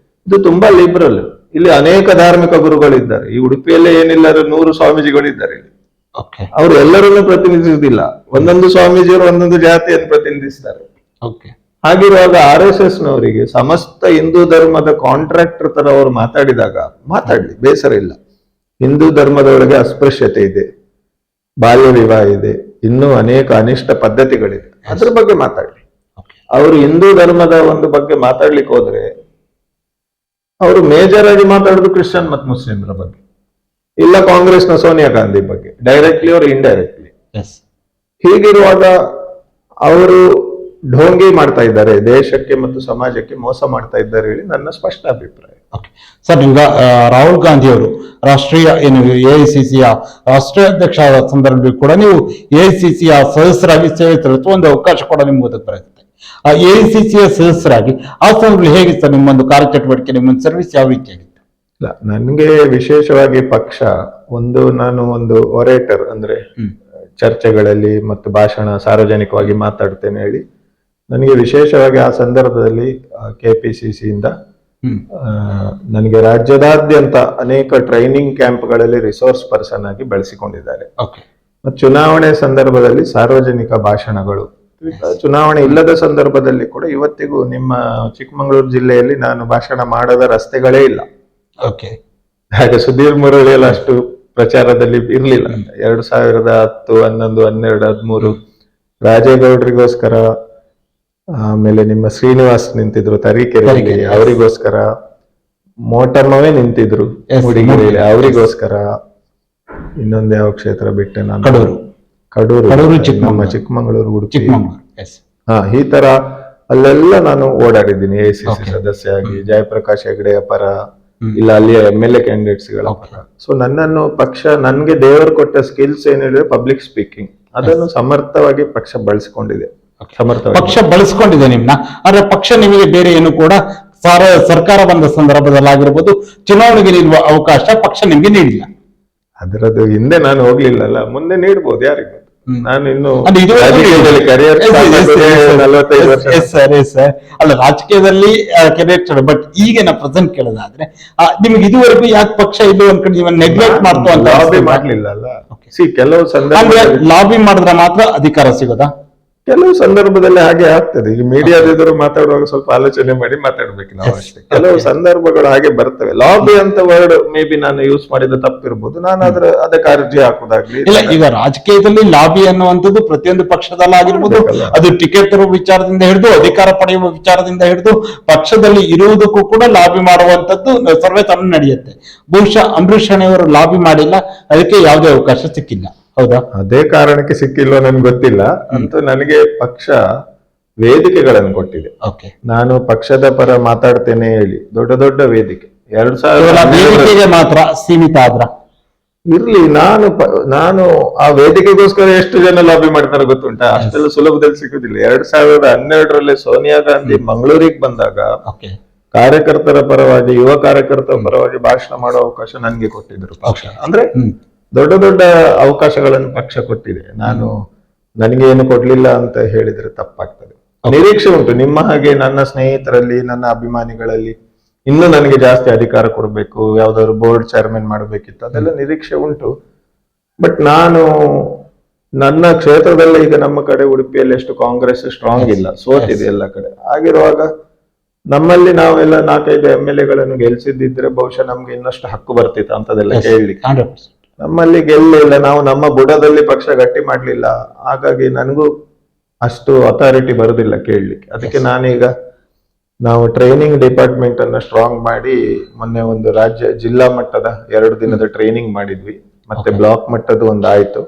ಇದು ತುಂಬಾ ಲಿಬರಲ್. ಇಲ್ಲಿ ಅನೇಕ ಧಾರ್ಮಿಕ ಗುರುಗಳಿದ್ದಾರೆ. ಈ ಉಡುಪಿಯಲ್ಲೇ ಏನಿಲ್ಲ 100 ಸ್ವಾಮೀಜಿಗಳಿದ್ದಾರೆ ಇಲ್ಲಿ. ಅವರು ಎಲ್ಲರನ್ನು ಪ್ರತಿನಿಧಿಸುವುದಿಲ್ಲ. ಒಂದೊಂದು ಸ್ವಾಮೀಜಿಯವರು ಒಂದೊಂದು ಜಾತಿಯನ್ನು ಪ್ರತಿನಿಧಿಸ್ತಾರೆ. ಹಾಗಿರುವಾಗ RSS ನವರಿಗೆ ಸಮಸ್ತ ಹಿಂದೂ ಧರ್ಮದ ಕಾಂಟ್ರಾಕ್ಟರ್ ತರ ಅವರು ಮಾತಾಡಿದಾಗ ಮಾತಾಡ್ಲಿ, ಬೇಸರ ಇಲ್ಲ. ಹಿಂದೂ ಧರ್ಮದೊಳಗೆ ಅಸ್ಪೃಶ್ಯತೆ ಇದೆ, ಬಾಲ್ಯ ವಿವಾಹ ಇದೆ, ಇನ್ನೂ ಅನೇಕ ಅನಿಷ್ಟ ಪದ್ಧತಿಗಳಿದೆ, ಅದ್ರ ಬಗ್ಗೆ ಮಾತಾಡ್ಲಿ. ಅವರು ಹಿಂದೂ ಧರ್ಮದ ಒಂದು ಬಗ್ಗೆ ಮಾತಾಡ್ಲಿಕ್ಕೆ ಹೋದ್ರೆ ಅವರು ಮೇಜರ್ ಆಗಿ ಮಾತಾಡೋದು ಕ್ರಿಶ್ಚಿಯನ್ ಮತ್ತು ಮುಸ್ಲಿಮರ ಬಗ್ಗೆ, ಇಲ್ಲ ಕಾಂಗ್ರೆಸ್ನ ಸೋನಿಯಾ ಗಾಂಧಿ ಬಗ್ಗೆ, ಡೈರೆಕ್ಟ್ಲಿ ಅವರು ಇಂಡೈರೆಕ್ಟ್ಲಿ. ಹೀಗಿರುವಾಗ ಅವರು ಢೋಂಗಿ ಮಾಡ್ತಾ ಇದ್ದಾರೆ, ದೇಶಕ್ಕೆ ಮತ್ತು ಸಮಾಜಕ್ಕೆ ಮೋಸ ಮಾಡ್ತಾ ಇದ್ದಾರೆ ಹೇಳಿ ನನ್ನ ಸ್ಪಷ್ಟ ಅಭಿಪ್ರಾಯ. ಓಕೆ ಸರ್, ಈಗ ರಾಹುಲ್ ಗಾಂಧಿ ಅವರು ರಾಷ್ಟ್ರೀಯ ಏನು ಎಐಸಿಸಿಯ ರಾಷ್ಟ್ರೀಯ ಅಧ್ಯಕ್ಷ ಆದ ಸಂದರ್ಭದಲ್ಲಿ ಕೂಡ ನೀವು ಎಐಸಿಸಿಯ ಸದಸ್ಯರಾಗಿ ಸೇವೆ ಸಲ್ಲಿಸುವ ಒಂದು ಅವಕಾಶ ಕೂಡ ನಿಮ್ಗೆ ಒದಗಿ ಬರುತ್ತೆ. ಆ ಎಐಸಿಸಿಯ ಸದಸ್ಯರಾಗಿ ಆ ಸಂದರ್ಭದಲ್ಲಿ ಹೇಗೆ ಸರ್ ನಿಮ್ಮೊಂದು ಕಾರ್ಯಚಟುವಟಿಕೆ, ನಿಮ್ಮೊಂದು ಸರ್ವಿಸ್ ಯಾವ ರೀತಿಯಾಗಿತ್ತು? ಇಲ್ಲ, ನನಗೆ ವಿಶೇಷವಾಗಿ ಪಕ್ಷ ನಾನು ಒಂದು ಒರೇಟರ್, ಅಂದ್ರೆ ಚರ್ಚೆಗಳಲ್ಲಿ ಮತ್ತು ಭಾಷಣ ಸಾರ್ವಜನಿಕವಾಗಿ ಮಾತಾಡ್ತೇನೆ ಹೇಳಿ ನನಗೆ ವಿಶೇಷವಾಗಿ ಆ ಸಂದರ್ಭದಲ್ಲಿ ಕೆಪಿಸಿಸಿಯಿಂದ ನನಗೆ ರಾಜ್ಯದಾದ್ಯಂತ ಅನೇಕ ಟ್ರೈನಿಂಗ್ ಕ್ಯಾಂಪ್ಗಳಲ್ಲಿ ರಿಸೋರ್ಸ್ ಪರ್ಸನ್ ಆಗಿ ಬಳಸಿಕೊಂಡಿದ್ದಾರೆ. ಮತ್ತು ಚುನಾವಣೆ ಸಂದರ್ಭದಲ್ಲಿ ಸಾರ್ವಜನಿಕ ಭಾಷಣಗಳು, ಚುನಾವಣೆ ಇಲ್ಲದ ಸಂದರ್ಭದಲ್ಲಿ ಕೂಡ ಇವತ್ತಿಗೂ ನಿಮ್ಮ ಚಿಕ್ಕಮಗಳೂರು ಜಿಲ್ಲೆಯಲ್ಲಿ ನಾನು ಭಾಷಣ ಮಾಡದ ರಸ್ತೆಗಳೇ ಇಲ್ಲ. ಹಾಗೆ ಸುಧೀರ್ ಮುರಳಿ ಎಲ್ಲ ಅಷ್ಟು ಪ್ರಚಾರದಲ್ಲಿ ಇರ್ಲಿಲ್ಲ. 2010, 11, 12, 13 ರಾಜೇಗೌಡರಿಗೋಸ್ಕರ, ಆಮೇಲೆ ನಿಮ್ಮ ಶ್ರೀನಿವಾಸ್ ನಿಂತಿದ್ರು ತರೀಕೆರೆಯಲ್ಲಿ, ಅವರಿಗೋಸ್ಕರ ಮೋಟಮ್ಮವೇ ನಿಂತಿದ್ರು ಮೂಡಿಗೆರೆಯಲ್ಲಿ, ಅವರಿಗೋಸ್ಕರ. ಇನ್ನೊಂದು ಯಾವ ಕ್ಷೇತ್ರ ಬಿಟ್ಟೆ ನಾನು? ಕಡೂರು, ನಮ್ಮ ಚಿಕ್ಕಮಗಳೂರು, ಉಡುಪಿ. ಈ ತರ ಅಲ್ಲೆಲ್ಲ ನಾನು ಓಡಾಡಿದ್ದೀನಿ ಎಐಸಿಸಿ ಸದಸ್ಯ ಆಗಿ, ಜಯಪ್ರಕಾಶ್ ಹೆಗಡೆಯ ಪರ, ಇಲ್ಲ ಅಲ್ಲಿಯ MLA ಕ್ಯಾಂಡಿಡೇಟ್ಸ್ ಗಳ ಪರ. ಸೊ ನನ್ನನ್ನು ಪಕ್ಷ, ನನ್ಗೆ ದೇವರು ಕೊಟ್ಟ ಸ್ಕಿಲ್ಸ್ ಏನ್ ಹೇಳಿದ್ರೆ ಪಬ್ಲಿಕ್ ಸ್ಪೀಕಿಂಗ್, ಅದನ್ನು ಸಮರ್ಥವಾಗಿ ಪಕ್ಷ ಬಳಸಿಕೊಂಡಿದೆ. ಪಕ್ಷ ಬಳಸ್ಕೊಂಡಿದೆ ನಿಮ್ನ. ಆದ್ರೆ ಪಕ್ಷ ನಿಮಗೆ ಬೇರೆ ಏನು ಕೂಡ ಸರ್ಕಾರ ಬಂದ ಸಂದರ್ಭದಲ್ಲಿ ಆಗಿರ್ಬೋದು, ಚುನಾವಣೆಗೆ ನಿಲ್ಲುವ ಅವಕಾಶ ಪಕ್ಷ ನಿಮ್ಗೆ ನೀಡಿಲ್ಲ. ಅದರದ್ದು ಹಿಂದೆ ನಾನು ಹೋಗ್ಲಿಲ್ಲಲ್ಲ, ಮುಂದೆ ನೀಡ್ಬೋದು, ಯಾರಿಗೂ. ನಾನು ಇನ್ನು ಅಲ್ಲ, ರಾಜಕೀಯದಲ್ಲಿ ಕೆರಿಯರ್, ಬಟ್ ಈಗಿನ ಪ್ರೆಸೆಂಟ್ ಕೇಳೋದಾದ್ರೆ ನಿಮ್ಗೆ ಇದುವರೆಗೂ ಯಾಕೆ ಪಕ್ಷ ಇದು ಒಂದ್ ಕಡೆ ನೀವು ನೆಗ್ಲೆಕ್ಟ್ ಮಾಡ್ತು ಅಂತ ಲಾಬಿ ಮಾಡ್ಲಿಲ್ಲ ಅಲ್ಲ? ಕೆಲವು ಸಂದರ್ಭ ಲಾಬಿ ಮಾಡಿದ್ರೆ ಮಾತ್ರ ಅಧಿಕಾರ ಸಿಗೋದಾ? ಕೆಲವು ಸಂದರ್ಭದಲ್ಲಿ ಹಾಗೆ ಆಗ್ತದೆ. ಈಗ ಮೀಡಿಯಾದ ಎದುರು ಮಾತಾಡುವಾಗ ಸ್ವಲ್ಪ ಆಲೋಚನೆ ಮಾಡಿ ಮಾತಾಡ್ಬೇಕು ನಾವು ಅಷ್ಟೇ. ಕೆಲವು ಸಂದರ್ಭಗಳು ಹಾಗೆ ಬರ್ತವೆ. ಲಾಬಿ ಅಂತ ವರ್ಡ್ ಮೇ ಬಿ ನಾನು ಯೂಸ್ ಮಾಡಿದ ತಪ್ಪಿರ್ಬೋದು, ನಾನು ಅದಕ್ಕೆ ಅರ್ಜಿ ಹಾಕುದಾಗ್ಲಿ. ಇಲ್ಲ, ಈಗ ರಾಜಕೀಯದಲ್ಲಿ ಲಾಬಿ ಅನ್ನುವಂಥದ್ದು ಪ್ರತಿಯೊಂದು ಪಕ್ಷದಲ್ಲಾಗಿರ್ಬೋದು, ಅದು ಟಿಕೆಟ್ ತರುವ ವಿಚಾರದಿಂದ ಹಿಡಿದು ಅಧಿಕಾರ ಪಡೆಯುವ ವಿಚಾರದಿಂದ ಹಿಡಿದು ಪಕ್ಷದಲ್ಲಿ ಇರುವುದಕ್ಕೂ ಕೂಡ ಲಾಬಿ ಮಾಡುವಂತದ್ದು ಸರ್ವೇ ಸಾಮಾನ್ಯ ನಡೆಯುತ್ತೆ. ಬಹುಶಃ ಅಂಬರೀಷ್ ಅಣ್ಣವರು ಲಾಬಿ ಮಾಡಿಲ್ಲ, ಅದಕ್ಕೆ ಯಾವುದೇ ಅವಕಾಶ ಸಿಕ್ಕಿಲ್ಲ. ಹೌದಾ? ಅದೇ ಕಾರಣಕ್ಕೆ ಸಿಕ್ಕಿಲ್ವ ನನ್ಗೆ ಗೊತ್ತಿಲ್ಲ. ಅಂತೂ ನನಗೆ ಪಕ್ಷ ವೇದಿಕೆಗಳನ್ನು ಕೊಟ್ಟಿದೆ. ನಾನು ಪಕ್ಷದ ಪರ ಮಾತಾಡ್ತೇನೆ ಹೇಳಿ ದೊಡ್ಡ ದೊಡ್ಡ ವೇದಿಕೆ 2000 ಮಾತ್ರ ಸೀಮಿತ ಆದ್ರ ಇರ್ಲಿ. ನಾನು ಆ ವೇದಿಕೆಗೋಸ್ಕರ ಎಷ್ಟು ಜನ ಲಾಬಿ ಮಾಡ್ತಾರೆ ಗೊತ್ತುಂಟಾ? ಅಷ್ಟೆಲ್ಲ ಸುಲಭದಲ್ಲಿ ಸಿಗುದಿಲ್ಲ. 2012ರಲ್ಲಿ ಸೋನಿಯಾ ಗಾಂಧಿ ಮಂಗಳೂರಿಗೆ ಬಂದಾಗ ಕಾರ್ಯಕರ್ತರ ಪರವಾಗಿ, ಯುವ ಕಾರ್ಯಕರ್ತರ ಪರವಾಗಿ ಭಾಷಣ ಮಾಡೋ ಅವಕಾಶ ನನ್ಗೆ ಕೊಟ್ಟಿದ್ರು ಪಕ್ಷ. ಅಂದ್ರೆ ದೊಡ್ಡ ದೊಡ್ಡ ಅವಕಾಶಗಳನ್ನು ಪಕ್ಷ ಕೊಟ್ಟಿದೆ. ನನಗೆ ಏನು ಕೊಡ್ಲಿಲ್ಲ ಅಂತ ಹೇಳಿದ್ರೆ ತಪ್ಪಾಗ್ತದೆ. ನಿರೀಕ್ಷೆ ಉಂಟು ನಿಮ್ಮ ಹಾಗೆ ನನ್ನ ಸ್ನೇಹಿತರಲ್ಲಿ, ನನ್ನ ಅಭಿಮಾನಿಗಳಲ್ಲಿ ಇನ್ನೂ ನನಗೆ ಜಾಸ್ತಿ ಅಧಿಕಾರ ಕೊಡ್ಬೇಕು, ಯಾವ್ದಾದ್ರು ಬೋರ್ಡ್ ಚೇರ್ಮನ್ ಮಾಡಬೇಕಿತ್ತು, ಅದೆಲ್ಲ ನಿರೀಕ್ಷೆ ಉಂಟು. ಬಟ್ ನನ್ನ ಕ್ಷೇತ್ರದಲ್ಲಿ ಈಗ ನಮ್ಮ ಕಡೆ ಉಡುಪಿಯಲ್ಲಿ ಎಷ್ಟು ಕಾಂಗ್ರೆಸ್ ಸ್ಟ್ರಾಂಗ್ ಇಲ್ಲ, ಸೋತಿದೆ ಎಲ್ಲ ಕಡೆ. ಆಗಿರುವಾಗ ನಮ್ಮಲ್ಲಿ ನಾವೆಲ್ಲ 4-5 MLA ಗೆಲ್ಸಿದ್ದಿದ್ರೆ ಬಹುಶಃ ನಮ್ಗೆ ಇನ್ನಷ್ಟು ಹಕ್ಕು ಬರ್ತಿತ್ತು ಅಂತದೆಲ್ಲ ಕೇಳಲಿಕ್ಕೆ. ನಮ್ಮಲ್ಲಿ ಗೆಲ್ಲಿಲ್ಲ, ನಾವು ನಮ್ಮ ಬುಡದಲ್ಲಿ ಪಕ್ಷ ಗಟ್ಟಿ ಮಾಡ್ಲಿಲ್ಲ. ಹಾಗಾಗಿ ನನಗೂ ಅಷ್ಟು ಅಥಾರಿಟಿ ಬರುದಿಲ್ಲ ಕೇಳಲಿಕ್ಕೆ. ಅದಕ್ಕೆ ನಾವು ಟ್ರೈನಿಂಗ್ ಡಿಪಾರ್ಟ್ಮೆಂಟ್ ಅನ್ನ ಸ್ಟ್ರಾಂಗ್ ಮಾಡಿ ಮೊನ್ನೆ ಒಂದು ಜಿಲ್ಲಾ ಮಟ್ಟದ 2 ದಿನದ ಟ್ರೈನಿಂಗ್ ಮಾಡಿದ್ವಿ. ಮತ್ತೆ ಬ್ಲಾಕ್ ಮಟ್ಟದ ಒಂದು ಆಯ್ತು.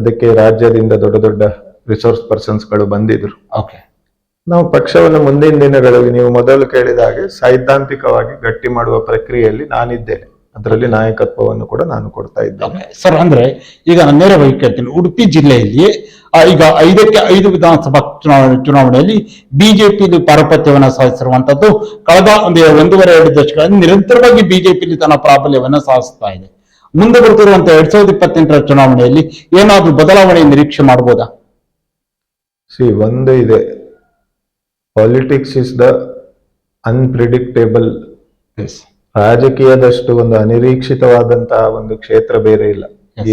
ಅದಕ್ಕೆ ರಾಜ್ಯದಿಂದ ದೊಡ್ಡ ದೊಡ್ಡ ರಿಸೋರ್ಸ್ ಪರ್ಸನ್ಸ್ ಗಳು ಬಂದಿದ್ರು. ನಾವು ಪಕ್ಷವನ್ನು ಮುಂದಿನ ದಿನಗಳಲ್ಲಿ ನೀವು ಮೊದಲು ಕೇಳಿದ ಹಾಗೆ ಸೈದ್ಧಾಂತಿಕವಾಗಿ ಗಟ್ಟಿ ಮಾಡುವ ಪ್ರಕ್ರಿಯೆಯಲ್ಲಿ ನಾನಿದ್ದೇನೆ. ಅದರಲ್ಲಿ ನಾಯಕತ್ವವನ್ನು ಕೂಡ ನಾನು ಕೊಡ್ತಾ ಇದ್ದೇನೆ. ಸರ್, ಅಂದ್ರೆ ಈಗ ನೇರವಾಗಿ ಕೇಳ್ತೀನಿ, ಉಡುಪಿ ಜಿಲ್ಲೆಯಲ್ಲಿ ಈಗ 5ಕ್ಕೆ 5 ವಿಧಾನಸಭಾ ಚುನಾವಣೆಯಲ್ಲಿ ಬಿಜೆಪಿ ಪಾರಪತ್ಯವನ್ನು ಸಾಧಿಸಿರುವಂತದ್ದು ಕಳೆದ 1.5-2 ದಶಕಗಳಲ್ಲಿ ನಿರಂತರವಾಗಿ ಬಿಜೆಪಿ ತನ್ನ ಪ್ರಾಬಲ್ಯವನ್ನು ಸಾಧಿಸ್ತಾ ಇದೆ. ಮುಂದೆ ಬರ್ತಿರುವಂತಹ 2028ರ ಚುನಾವಣೆಯಲ್ಲಿ ಏನಾದ್ರೂ ಬದಲಾವಣೆ ನಿರೀಕ್ಷೆ ಮಾಡಬಹುದಾ? ಒಂದು ಇದೆ, ಪಾಲಿಟಿಕ್ಸ್ ಇಸ್ ದ ಅನ್ಪ್ರಿಡಿಕ್ಟೇಬಲ್. ರಾಜಕೀಯದಷ್ಟು ಒಂದು ಅನಿರೀಕ್ಷಿತವಾದಂತಹ ಒಂದು ಕ್ಷೇತ್ರ ಬೇರೆ ಇಲ್ಲ.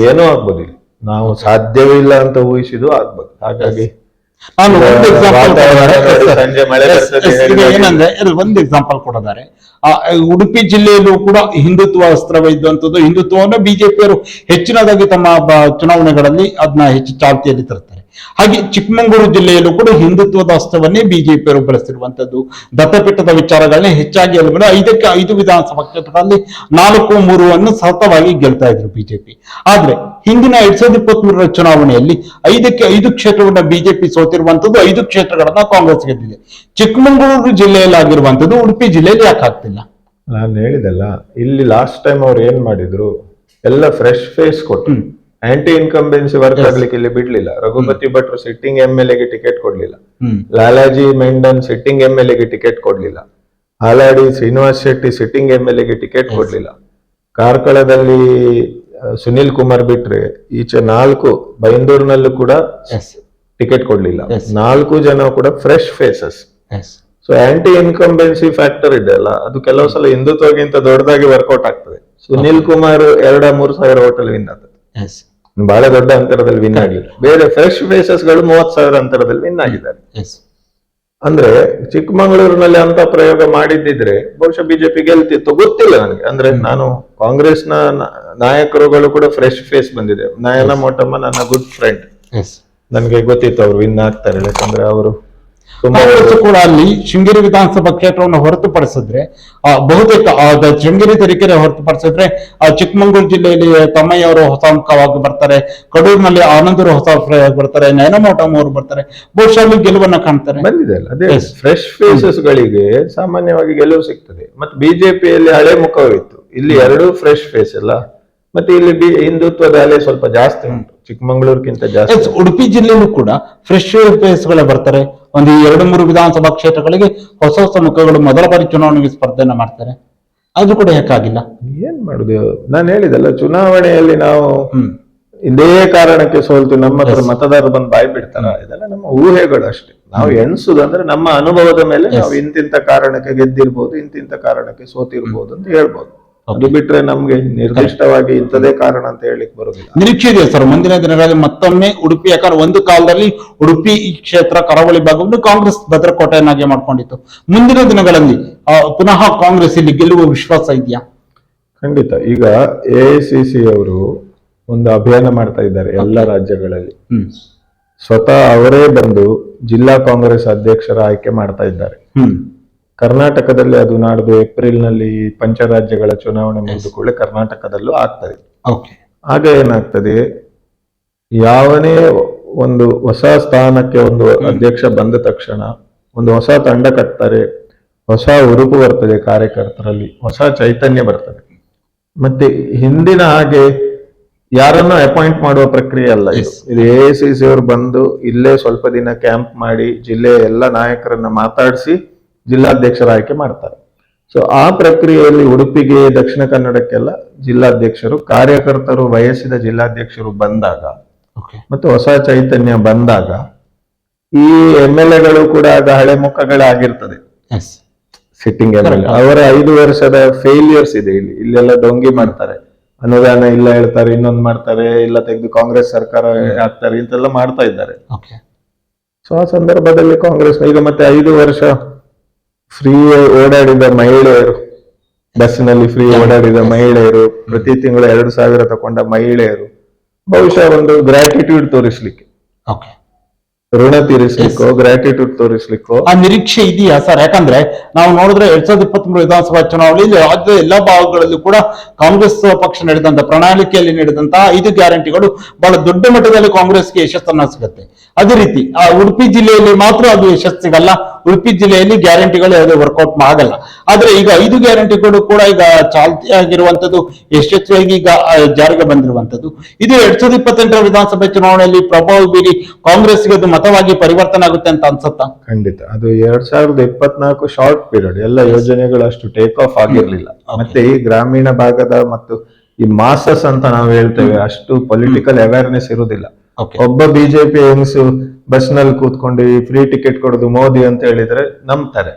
ಏನೂ ಆಗ್ಬೋದು, ನಾವು ಸಾಧ್ಯವೇ ಇಲ್ಲ ಅಂತ ಊಹಿಸಿದ್ದು ಆಗ್ಬೋದು. ಹಾಗಾಗಿ ಒಂದು ಎಕ್ಸಾಂಪಲ್ ಕೊಡೋದಾರೆ, ಉಡುಪಿ ಜಿಲ್ಲೆಯಲ್ಲೂ ಕೂಡ ಹಿಂದುತ್ವ ಅಸ್ತ್ರವಿದ್ದಂಥದ್ದು, ಹಿಂದುತ್ವವನ್ನು ಬಿಜೆಪಿಯವರು ಹೆಚ್ಚಿನದಾಗಿ ತಮ್ಮ ಚುನಾವಣೆಗಳಲ್ಲಿ ಅದನ್ನ ಹೆಚ್ಚು ಚಾಲ್ತಿಯಲ್ಲಿ ತರ್ತಾರೆ. ಹಾಗೆ ಚಿಕ್ಕಮಗಳೂರು ಜಿಲ್ಲೆಯಲ್ಲೂ ಕೂಡ ಹಿಂದುತ್ವದ ಅಸ್ತ್ರವನ್ನೇ ಬಿಜೆಪಿಯವರು ಬಳಸಿರುವಂತದ್ದು, ದತ್ತಪೀಠದ ವಿಚಾರಗಳನ್ನೇ ಹೆಚ್ಚಾಗಿ 5ಕ್ಕೆ 5 ವಿಧಾನಸಭಾ ಕ್ಷೇತ್ರಗಳಲ್ಲಿ 4-3 ಸತತವಾಗಿ ಗೆಲ್ತಾ ಇದ್ರು ಬಿಜೆಪಿ. ಆದ್ರೆ ಹಿಂದಿನ 2023ರ ಚುನಾವಣೆಯಲ್ಲಿ 5ಕ್ಕೆ 5 ಕ್ಷೇತ್ರವನ್ನ ಬಿಜೆಪಿ ಸೋತಿರುವಂತದ್ದು, 5 ಕ್ಷೇತ್ರಗಳನ್ನ ಕಾಂಗ್ರೆಸ್ ಗೆದ್ದಿದೆ. ಚಿಕ್ಕಮಗಳೂರು ಜಿಲ್ಲೆಯಲ್ಲಿ ಆಗಿರುವಂತದ್ದು ಉಡುಪಿ ಜಿಲ್ಲೆಯಲ್ಲಿ ಯಾಕೆ ಆಗ್ತಿಲ್ಲ? ನಾನು ಹೇಳಿದಲ್ಲ, ಇಲ್ಲಿ ಲಾಸ್ಟ್ ಟೈಮ್ ಅವ್ರು ಏನ್ ಮಾಡಿದ್ರು, ಎಲ್ಲ ಫ್ರೆಶ್ ಫೇಸ್ ಕೊಟ್ಟು ಆಂಟಿ ಇನ್ಕಂಬೆನ್ಸಿ ವರ್ಕ್ ಆಗ್ಲಿಕ್ಕೆ ಇಲ್ಲಿ ಬಿಡ್ಲಿಲ್ಲ. ರಘುಪತಿ ಭಟ್ರು ಸಿಟ್ಟಿಂಗ್ MLA ಗೆ ಟಿಕೆಟ್ ಕೊಡ್ಲಿಲ್ಲ, ಲಾಲಾಜಿ ಮೆಂಡನ್ ಸಿಟ್ಟಿಂಗ್ MLA ಗೆ ಟಿಕೆಟ್ ಕೊಡ್ಲಿಲ್ಲ, ಹಾಲಾಡಿ ಶ್ರೀನಿವಾಸ್ ಶೆಟ್ಟಿ ಸಿಟ್ಟಿಂಗ್ MLA ಗೆ ಟಿಕೆಟ್ ಕೊಡ್ಲಿಲ್ಲ, ಕಾರ್ಕಳದಲ್ಲಿ ಸುನಿಲ್ ಕುಮಾರ್ ಬಿಟ್ರೆ ಈಚೆ 4 ಬೈಂದೂರಿನಲ್ಲೂ ಕೂಡ ಟಿಕೆಟ್ ಕೊಡ್ಲಿಲ್ಲ. 4 ಜನ ಕೂಡ fresh faces. So anti incumbency factor ಇದೆ ಅಲ್ಲ, ಅದು ಕೆಲವು ಸಲ ಹಿಂದುತ್ವಗಿಂತ ದೊಡ್ಡದಾಗಿ ವರ್ಕೌಟ್ ಆಗ್ತದೆ. ಸುನಿಲ್ ಕುಮಾರ್ 2-3 ಸಾವಿರ ಹೋಟೆಲ್ ವಿನ್ ಆಗ್ತದೆ, ಬಹಳ ದೊಡ್ಡ ಅಂತರದಲ್ಲಿ ವಿನ್ ಆಗಿಲ್ಲ. ಬೇರೆ ಫ್ರೆಶ್ ಫೇಸಸ್ ಗಳು 30,000 ಅಂತರದಲ್ಲಿ ವಿನ್ ಆಗಿದ್ದಾರೆ. ಅಂದ್ರೆ ಚಿಕ್ಕಮಗಳೂರಿನಲ್ಲಿ ಅಂತ ಪ್ರಯೋಗ ಮಾಡಿದ್ದಿದ್ರೆ ಬಹುಶಃ ಬಿಜೆಪಿ ಗೆಲ್ತಿತ್ತು, ಗೊತ್ತಿಲ್ಲ ನನಗೆ. ಅಂದ್ರೆ ನಾನು ಕಾಂಗ್ರೆಸ್ನ ನಾಯಕರುಗಳು ಕೂಡ ಫ್ರೆಶ್ ಫೇಸ್ ಬಂದಿದೆ. ನಯನ ಮೋಟಮ್ಮ ನನ್ನ ಗುಡ್ ಫ್ರೆಂಡ್, ನನಗೆ ಗೊತ್ತಿತ್ತು ಅವ್ರು ವಿನ್ ಆಗ್ತಾರೆ, ಯಾಕಂದ್ರೆ ಅವರು ಕಾಂಗ್ರೆಸ್ ಕೂಡ ಅಲ್ಲಿ ಶೃಂಗೇರಿ ವಿಧಾನಸಭಾ ಕ್ಷೇತ್ರವನ್ನು ಹೊರತುಪಡಿಸಿದ್ರೆ ಬಹುತೇಕ ಶೃಂಗೇರಿ ತರೀಕೆರೆ ಹೊರತುಪಡಿಸಿದ್ರೆ ಚಿಕ್ಕಮಗಳೂರು ಜಿಲ್ಲೆಯಲ್ಲಿ ತಮ್ಮಯ್ಯ ಅವರು ಹೊಸ ಮುಖವಾಗಿ ಬರ್ತಾರೆ, ಕಡೂರಿನಲ್ಲಿ ಆನಂದರು ಹೊಸ ಬರ್ತಾರೆ, ನಯನಮೋಟಮ್ ಅವರು ಬರ್ತಾರೆ, ಬಹುಶಃ ಅಲ್ಲಿ ಗೆಲುವನ್ನ ಕಾಣ್ತಾರೆ. ಬಂದಿದೆ ಅಲ್ಲ, ಅದೇ ಫ್ರೆಶ್ ಫೇಸಸ್ ಗಳಿಗೆ ಸಾಮಾನ್ಯವಾಗಿ ಗೆಲುವು ಸಿಗ್ತದೆ. ಮತ್ತೆ ಬಿಜೆಪಿಯಲ್ಲಿ ಹಳೆ ಮುಖವಿತ್ತು, ಇಲ್ಲಿ 2 ಫ್ರೆಶ್ ಫೇಸ್ ಅಲ್ಲ. ಮತ್ತೆ ಇಲ್ಲಿ ಹಿಂದುತ್ವದ ಅಲೆ ಸ್ವಲ್ಪ ಜಾಸ್ತಿ ಉಂಟು, ಚಿಕ್ಕಮಗಳೂರಿಗಿಂತ ಜಾಸ್ತಿ. ಉಡುಪಿ ಜಿಲ್ಲೆಯಲ್ಲೂ ಕೂಡ ಫ್ರೆಶ್ ಫೇಸ್ಗಳೇ ಬರ್ತಾರೆ. ಒಂದು 2-3 ವಿಧಾನಸಭಾ ಕ್ಷೇತ್ರಗಳಿಗೆ ಹೊಸ ಮುಖಗಳು ಮೊದಲ ಬಾರಿ ಚುನಾವಣೆಗೆ ಸ್ಪರ್ಧೆಯನ್ನ ಮಾಡ್ತಾರೆ. ಅದು ಕೂಡ ಯಾಕಾಗಿಲ್ಲ? ಏನ್ ಮಾಡುದು, ನಾನು ಹೇಳಿದಲ್ಲ, ಚುನಾವಣೆಯಲ್ಲಿ ನಾವು ಇದೇ ಕಾರಣಕ್ಕೆ ಸೋಲ್ತು, ನಮ್ಮ ಹತ್ರ ಮತದಾರರು ಬಂದು ಬಾಯಿ ಬಿಡ್ತಾರ, ಇದೆಲ್ಲ ನಮ್ಮ ಊಹೆಗಳು ಅಷ್ಟೇ. ನಾವು ಎಣಿಸುದಂದ್ರೆ ನಮ್ಮ ಅನುಭವದ ಮೇಲೆ ನಾವು ಇಂತಿಂತ ಕಾರಣಕ್ಕೆ ಗೆದ್ದಿರ್ಬೋದು, ಇಂತಿಂತ ಕಾರಣಕ್ಕೆ ಸೋತಿರ್ಬೋದು ಅಂತ ಹೇಳ್ಬೋದು. ಅದು ಬಿಟ್ರೆ ನಮ್ಗೆ ನಿರ್ದಿಷ್ಟವಾಗಿ ಇಂಥದೇ ಕಾರಣ ಅಂತ ಹೇಳಿಕ್ ಬರುದಿಲ್ಲ. ನಿರೀಕ್ಷೆ ಇದೆ ಸರ್ ಮುಂದಿನ ದಿನಗಳಲ್ಲಿ ಮತ್ತೊಮ್ಮೆ ಉಡುಪಿ, ಯಾಕಂದ್ರೆ ಒಂದು ಕಾಲದಲ್ಲಿ ಉಡುಪಿ ಕ್ಷೇತ್ರ ಕರಾವಳಿ ಭಾಗವನ್ನು ಕಾಂಗ್ರೆಸ್ ಭದ್ರಕೋಟೆಯನ್ನಾಗಿ ಮಾಡ್ಕೊಂಡಿತ್ತು. ಮುಂದಿನ ದಿನಗಳಲ್ಲಿ ಪುನಃ ಕಾಂಗ್ರೆಸ್ ಇಲ್ಲಿ ಗೆಲ್ಲುವ ವಿಶ್ವಾಸ ಇದೆಯಾ? ಖಂಡಿತ. ಈಗ AICC ಅವರು ಒಂದು ಅಭಿಯಾನ ಮಾಡ್ತಾ ಇದ್ದಾರೆ ಎಲ್ಲ ರಾಜ್ಯಗಳಲ್ಲಿ. ಸ್ವತಃ ಅವರೇ ಬಂದು ಜಿಲ್ಲಾ ಕಾಂಗ್ರೆಸ್ ಅಧ್ಯಕ್ಷರ ಆಯ್ಕೆ ಮಾಡ್ತಾ ಇದ್ದಾರೆ. ಕರ್ನಾಟಕದಲ್ಲಿ ಅದು ನಾಡ್ದು ಏಪ್ರಿಲ್ ನಲ್ಲಿ ಪಂಚರಾಜ್ಯಗಳ ಚುನಾವಣೆ ಮುಗಿದ ಕೂಡಲೇ ಕರ್ನಾಟಕದಲ್ಲೂ ಆಗ್ತದೆ. ಆಗ ಏನಾಗ್ತದೆ, ಯಾವನೇ ಒಂದು ಹೊಸ ಸ್ಥಾನಕ್ಕೆ ಒಂದು ಅಧ್ಯಕ್ಷ ಬಂದ ತಕ್ಷಣ ಒಂದು ಹೊಸ ತಂಡ ಕಟ್ತಾರೆ, ಹೊಸ ಉರುಪು ಬರ್ತದೆ ಕಾರ್ಯಕರ್ತರಲ್ಲಿ, ಹೊಸ ಚೈತನ್ಯ ಬರ್ತದೆ. ಮತ್ತೆ ಹಿಂದಿನ ಹಾಗೆ ಯಾರನ್ನು ಅಪಾಯಿಂಟ್ ಮಾಡುವ ಪ್ರಕ್ರಿಯೆ ಅಲ್ಲ ಇದು. AICC ಅವರು ಬಂದು ಇಲ್ಲೇ ಸ್ವಲ್ಪ ದಿನ ಕ್ಯಾಂಪ್ ಮಾಡಿ ಜಿಲ್ಲೆಯ ಎಲ್ಲ ನಾಯಕರನ್ನ ಮಾತಾಡಿಸಿ ಜಿಲ್ಲಾಧ್ಯಕ್ಷರ ಆಯ್ಕೆ ಮಾಡ್ತಾರೆ. ಸೊ ಆ ಪ್ರಕ್ರಿಯೆಯಲ್ಲಿ ಉಡುಪಿಗೆ, ದಕ್ಷಿಣ ಕನ್ನಡಕ್ಕೆಲ್ಲ ಜಿಲ್ಲಾಧ್ಯಕ್ಷರು, ಕಾರ್ಯಕರ್ತರು, ವಯಸ್ಸಿದ ಜಿಲ್ಲಾಧ್ಯಕ್ಷರು ಬಂದಾಗ ಮತ್ತು ಹೊಸ ಚೈತನ್ಯ ಬಂದಾಗ ಈ MLAಗಳು ಕೂಡ ಆಗ ಹಳೆ ಮುಖಗಳಾಗಿರ್ತದೆ. ಸಿಟ್ಟಿಂಗ್ MLA ಅವರ 5 ವರ್ಷದ ಫೇಲಿಯರ್ಸ್ ಇದೆ. ಇಲ್ಲೆಲ್ಲ ಡೊಂಗಿ ಮಾಡ್ತಾರೆ, ಅನುದಾನ ಇಲ್ಲ ಹೇಳ್ತಾರೆ, ಇನ್ನೊಂದು ಮಾಡ್ತಾರೆ, ಇಲ್ಲ ತೆಗೆದು ಕಾಂಗ್ರೆಸ್ ಸರ್ಕಾರ ಆಗ್ತಾರೆ, ಇಂತೆಲ್ಲ ಮಾಡ್ತಾ ಇದ್ದಾರೆ. ಸೊ ಆ ಸಂದರ್ಭದಲ್ಲಿ ಕಾಂಗ್ರೆಸ್ ಈಗ ಮತ್ತೆ 5 ವರ್ಷ ಫ್ರೀ ಓಡಾಡಿದ ಮಹಿಳೆಯರು, ಬಸ್ಸಿನಲ್ಲಿ ಫ್ರೀ ಓಡಾಡಿದ ಮಹಿಳೆಯರು, ಪ್ರತಿ ತಿಂಗಳು 2,000 ತಕೊಂಡ ಮಹಿಳೆಯರು ಬಹುಶಃ ಒಂದು ಗ್ರಾಟಿಟ್ಯೂಡ್ ತೋರಿಸ್ಲಿಕ್ಕೆ, ಋಣ ತೀರಿಸ್ಲಿಕ್ಕೋ ಗ್ರಾಟಿಟ್ಯೂಡ್ ತೋರಿಸ್ಲಿಕ್ಕೋ ಆ ನಿರೀಕ್ಷೆ ಇದೆಯಾ ಸರ್? ಯಾಕಂದ್ರೆ ನಾವು ನೋಡಿದ್ರೆ 2023 ವಿಧಾನಸಭಾ ಚುನಾವಣೆಯಲ್ಲಿ ರಾಜ್ಯದ ಎಲ್ಲಾ ಭಾಗಗಳಲ್ಲೂ ಕೂಡ ಕಾಂಗ್ರೆಸ್ ಪಕ್ಷ ನಡೆದಂತ ಪ್ರಣಾಳಿಕೆಯಲ್ಲಿ ನೀಡಿದಂತಹ 5 ಗ್ಯಾರಂಟಿಗಳು ಬಹಳ ದೊಡ್ಡ ಮಟ್ಟದಲ್ಲಿ ಕಾಂಗ್ರೆಸ್ಗೆ ಯಶಸ್ಸನ್ನ ಸಿಗುತ್ತೆ. ಅದೇ ರೀತಿ ಉಡುಪಿ ಜಿಲ್ಲೆಯಲ್ಲಿ ಮಾತ್ರ ಅದು ಯಶಸ್ಸು ಸಿಗಲ್ಲ. ಉಡುಪಿ ಜಿಲ್ಲೆಯಲ್ಲಿ ಗ್ಯಾರಂಟಿಗಳು ಯಾವುದೇ ವರ್ಕೌಟ್ ಆಗಲ್ಲ. ಆದ್ರೆ ಈಗ 5 ಗ್ಯಾರಂಟಿಗಳು ಕೂಡ ಈಗ ಚಾಲ್ತಿಯಾಗಿರುವಂತದ್ದು, ಯಶಸ್ವಿಯಾಗಿ ಈಗ ಜಾರಿಗೆ ಬಂದಿರುವಂತದ್ದು, ಇದು 2028 ವಿಧಾನಸಭೆ ಚುನಾವಣೆಯಲ್ಲಿ ಪ್ರಭಾವ ಬೀರಿ ಕಾಂಗ್ರೆಸ್ಗೆ ಅದು ಮತವಾಗಿ ಪರಿವರ್ತನೆ ಆಗುತ್ತೆ ಅಂತ ಅನ್ಸುತ್ತಾ? ಖಂಡಿತ. ಅದು 2024 ಶಾರ್ಟ್ ಪೀರಿಯಡ್, ಎಲ್ಲ ಯೋಜನೆಗಳು ಅಷ್ಟು ಟೇಕ್ ಆಫ್ ಆಗಿರ್ಲಿಲ್ಲ. ಮತ್ತೆ ಈ ಗ್ರಾಮೀಣ ಭಾಗದ ಮತ್ತು ಈ ಮಾಸಸ್ ಅಂತ ನಾವು ಹೇಳ್ತೇವೆ, ಅಷ್ಟು ಪೊಲಿಟಿಕಲ್ ಅವೇರ್ನೆಸ್ ಇರುವುದಿಲ್ಲ. ಒಬ್ಬ ಬಿಜೆಪಿ ಹೆಂಗಸು ಬಸ್ ನಲ್ಲಿ ಕೂತ್ಕೊಂಡು ಫ್ರೀ ಟಿಕೆಟ್ ಕೊಡೋದು ಮೋದಿ ಅಂತ ಹೇಳಿದ್ರೆ ನಂಬ್ತಾರೆ.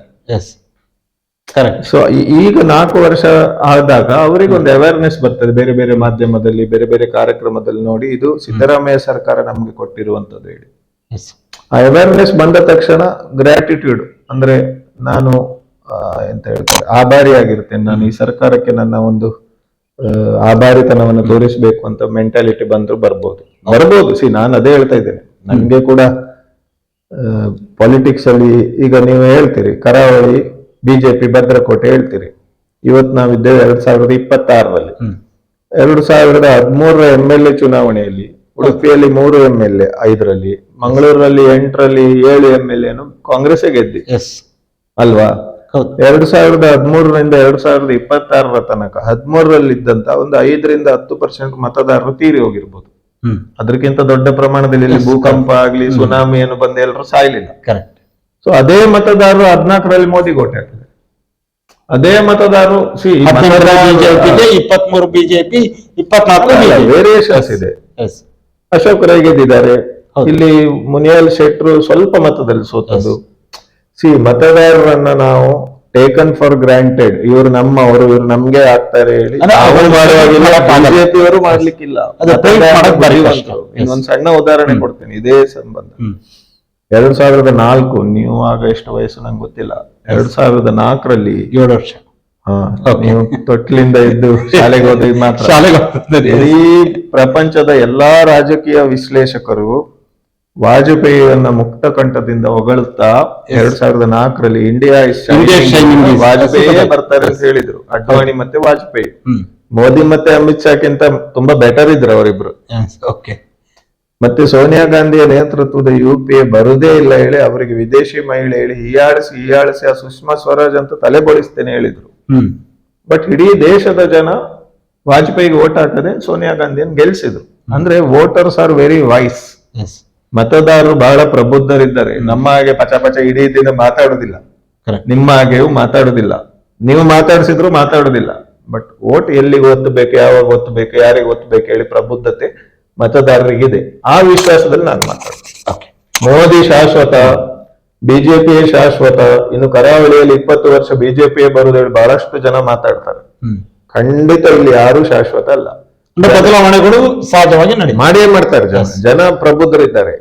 ಸೊ ಈಗ 4 ವರ್ಷ ಆದಾಗ ಅವರಿಗೆ ಒಂದು ಅವೇರ್ನೆಸ್ ಬರ್ತದೆ, ಬೇರೆ ಬೇರೆ ಮಾಧ್ಯಮದಲ್ಲಿ, ಬೇರೆ ಬೇರೆ ಕಾರ್ಯಕ್ರಮದಲ್ಲಿ ನೋಡಿ ಇದು ಸಿದ್ದರಾಮಯ್ಯ ಸರ್ಕಾರ ನಮ್ಗೆ ಕೊಟ್ಟಿರುವಂತದ್ದು ಹೇಳಿ. ಆ ಅವೇರ್ನೆಸ್ ಬಂದ ತಕ್ಷಣ ಗ್ರಾಟಿಟ್ಯೂಡ್, ಅಂದ್ರೆ ನಾನು ಎಂತ ಹೇಳ್ತಾರೆ, ಆಭಾರಿಯಾಗಿರ್ತೇನೆ, ನಾನು ಈ ಸರ್ಕಾರಕ್ಕೆ ನನ್ನ ಒಂದು ಆಭಾರಿತನವನ್ನು ತೋರಿಸ್ಬೇಕು ಅಂತ ಮೆಂಟಾಲಿಟಿ ಬರ್ಬೋದು. ನಾನು ಅದೇ ಹೇಳ್ತಾ ಇದ್ದೇನೆ. ನನ್ಗೆ ಕೂಡ ಪಾಲಿಟಿಕ್ಸ್ ಅಲ್ಲಿ ಈಗ ನೀವು ಹೇಳ್ತೀರಿ ಕರಾವಳಿ ಬಿಜೆಪಿ ಭದ್ರಕೋಟೆ ಹೇಳ್ತೀರಿ. ಇವತ್ತು ನಾವಿದ್ದೇವೆ 2026ರಲ್ಲಿ. 2013 MLA ಚುನಾವಣೆಯಲ್ಲಿ ಉಡುಪಿಯಲ್ಲಿ 3 MLA 5ರಲ್ಲಿ, ಮಂಗಳೂರಲ್ಲಿ 8ರಲ್ಲಿ 7 MLA ಕಾಂಗ್ರೆಸ್ ಗೆದ್ದಿ ಅಲ್ವಾ? ಹೌದು. 2013ರಿಂದ 2026 ತನಕ 13ರಲ್ಲಿ ಇದ್ದಂತ ಒಂದು 5ರಿಂದ 10% ಮತದಾರರು ತೀರಿ ಹೋಗಿರ್ಬೋದು. ಅದಕ್ಕಿಂತ ದೊಡ್ಡ ಪ್ರಮಾಣದಲ್ಲಿ ಇಲ್ಲಿ ಭೂಕಂಪ ಆಗ್ಲಿ ಸುನಾಮಿ ಏನು ಬಂದು ಎಲ್ಲರೂ ಸಾಯ್ಲಿಲ್ಲ. ಕರೆಕ್ಟ್. ಸೊ ಅದೇ ಮತದಾರರು 14ರಲ್ಲಿ ಮೋದಿ ಓಟ್ ಹಾಕಿದ್ರು. ಅದೇ ಮತದಾರರು 23 ಬಿಜೆಪಿ 24 ವೇರಿಯೇಷನ್ಸ್ ಇದೆ. ಅಶೋಕ್ ರೈ ಗೆದ್ದಿದ್ದಾರೆ. ಇಲ್ಲಿ ಮುನಿಯಲ್ ಶೆಟ್ರು ಸ್ವಲ್ಪ ಮತದಲ್ಲಿ ಸೋತದ್ದು. ಮತದಾರರನ್ನ ನಾವು ಟೇಕನ್ ಫಾರ್ ಗ್ರಾಂಟೆಡ್, ಇವ್ರು ನಮ್ಮವರು, ಇವ್ರು ನಮ್ಗೆ ಆಗ್ತಾರೆ ಹೇಳಿ ಬಿಜೆಪಿಯವರು ಮಾಡ್ಲಿಕ್ಕಿಲ್ಲ. ಇನ್ನೊಂದ್ ಸಣ್ಣ ಉದಾಹರಣೆ ಕೊಡ್ತೀನಿ ಇದೇ ಸಂಬಂಧ. 2004 ನೀವು ಆಗ ಎಷ್ಟು ವಯಸ್ಸು ನಂಗೆ ಗೊತ್ತಿಲ್ಲ. 2004ರಲ್ಲಿ 7 ವರ್ಷ ನೀವು ತೊಟ್ಲಿಂದ ಇದ್ದು ಶಾಲೆಗೆ ಹೋದ ಮಾತ್ರ. ಇಡೀ ಪ್ರಪಂಚದ ಎಲ್ಲಾ ರಾಜಕೀಯ ವಿಶ್ಲೇಷಕರು ವಾಜಪೇಯಿಯನ್ನ ಮುಕ್ತ ಕಂಠದಿಂದ ಹೊಗಳುತ್ತಾ 2004ರಲ್ಲಿ ಇಂಡಿಯಾ ವಾಜಪೇಯಿ ಬರ್ತಾರೆ ಅಂತ ಹೇಳಿದ್ರು. ಅಡ್ವಾಣಿ ಮತ್ತೆ ವಾಜಪೇಯಿ. ಮೋದಿ ಮತ್ತೆ ಅಮಿತ್ ಶಾಕ್ಕಿಂತ ತುಂಬಾ ಬೆಟರ್ ಇದ್ರು ಅವರಿಬ್ರು. ಮತ್ತೆ ಸೋನಿಯಾ ಗಾಂಧಿಯ ನೇತೃತ್ವದ UPA ಬರುದೇ ಇಲ್ಲ ಹೇಳಿ ಅವರಿಗೆ ವಿದೇಶಿ ಮಹಿಳೆ ಹೇಳಿ ಹೀಯಾಳಿಸಿ ಆ ಸುಷ್ಮಾ ಸ್ವರಾಜ್ ಅಂತ ತಲೆ ಬೋಳಿಸ್ತೇನೆ ಹೇಳಿದ್ರು. ಬಟ್ ಇಡೀ ದೇಶದ ಜನ ವಾಜಪೇಯಿಗೆ ಓಟ್ ಹಾಕದೆ ಸೋನಿಯಾ ಗಾಂಧಿಯನ್ನು ಗೆಲ್ಸಿದ್ರು. ಅಂದ್ರೆ ವೋಟರ್ಸ್ ಆರ್ ವೆರಿ ವೈಸ್. ಮತದಾರರು ಬಹಳ ಪ್ರಬುದ್ಧರಿದ್ದಾರೆ. ನಮ್ಮ ಹಾಗೆ ಪಚ ಇಡೀ ದಿನ ಮಾತಾಡುದಿಲ್ಲ, ನಿಮ್ಮ ಹಾಗೆಯೂ ಮಾತಾಡುದಿಲ್ಲ. ನೀವು ಮಾತಾಡಿಸಿದ್ರು ಮಾತಾಡುದಿಲ್ಲ. ಬಟ್ ವೋಟ್ ಎಲ್ಲಿಗೆ ಒತ್ತಬೇಕು, ಯಾವಾಗ ಒತ್ತಬೇಕು, ಯಾರಿಗೆ ಒತ್ತಬೇಕು ಹೇಳಿ ಪ್ರಬುದ್ಧತೆ ಮತದಾರರಿಗಿದೆ. ಆ ವಿಶ್ವಾಸದಲ್ಲಿ ನಾನು ಮಾತಾಡ್ತೀನಿ. ಮೋದಿ ಶಾಶ್ವತ, ಬಿಜೆಪಿಯೇ ಶಾಶ್ವತ, ಇನ್ನು ಕರಾವಳಿಯಲ್ಲಿ 20 ವರ್ಷ ಬಿಜೆಪಿಯೇ ಬರುವುದು ಹೇಳಿ ಬಹಳಷ್ಟು ಜನ ಮಾತಾಡ್ತಾರೆ. ಖಂಡಿತ ಇಲ್ಲಿ ಯಾರು ಶಾಶ್ವತ ಅಲ್ಲ. ಬದಲಾವಣೆಗಳು ಸಹಜವಾಗಿ ಮಾಡೇ ಮಾಡ್ತಾರೆ. ಜನ ಪ್ರಬುದ್ಧರಿದ್ದಾರೆ,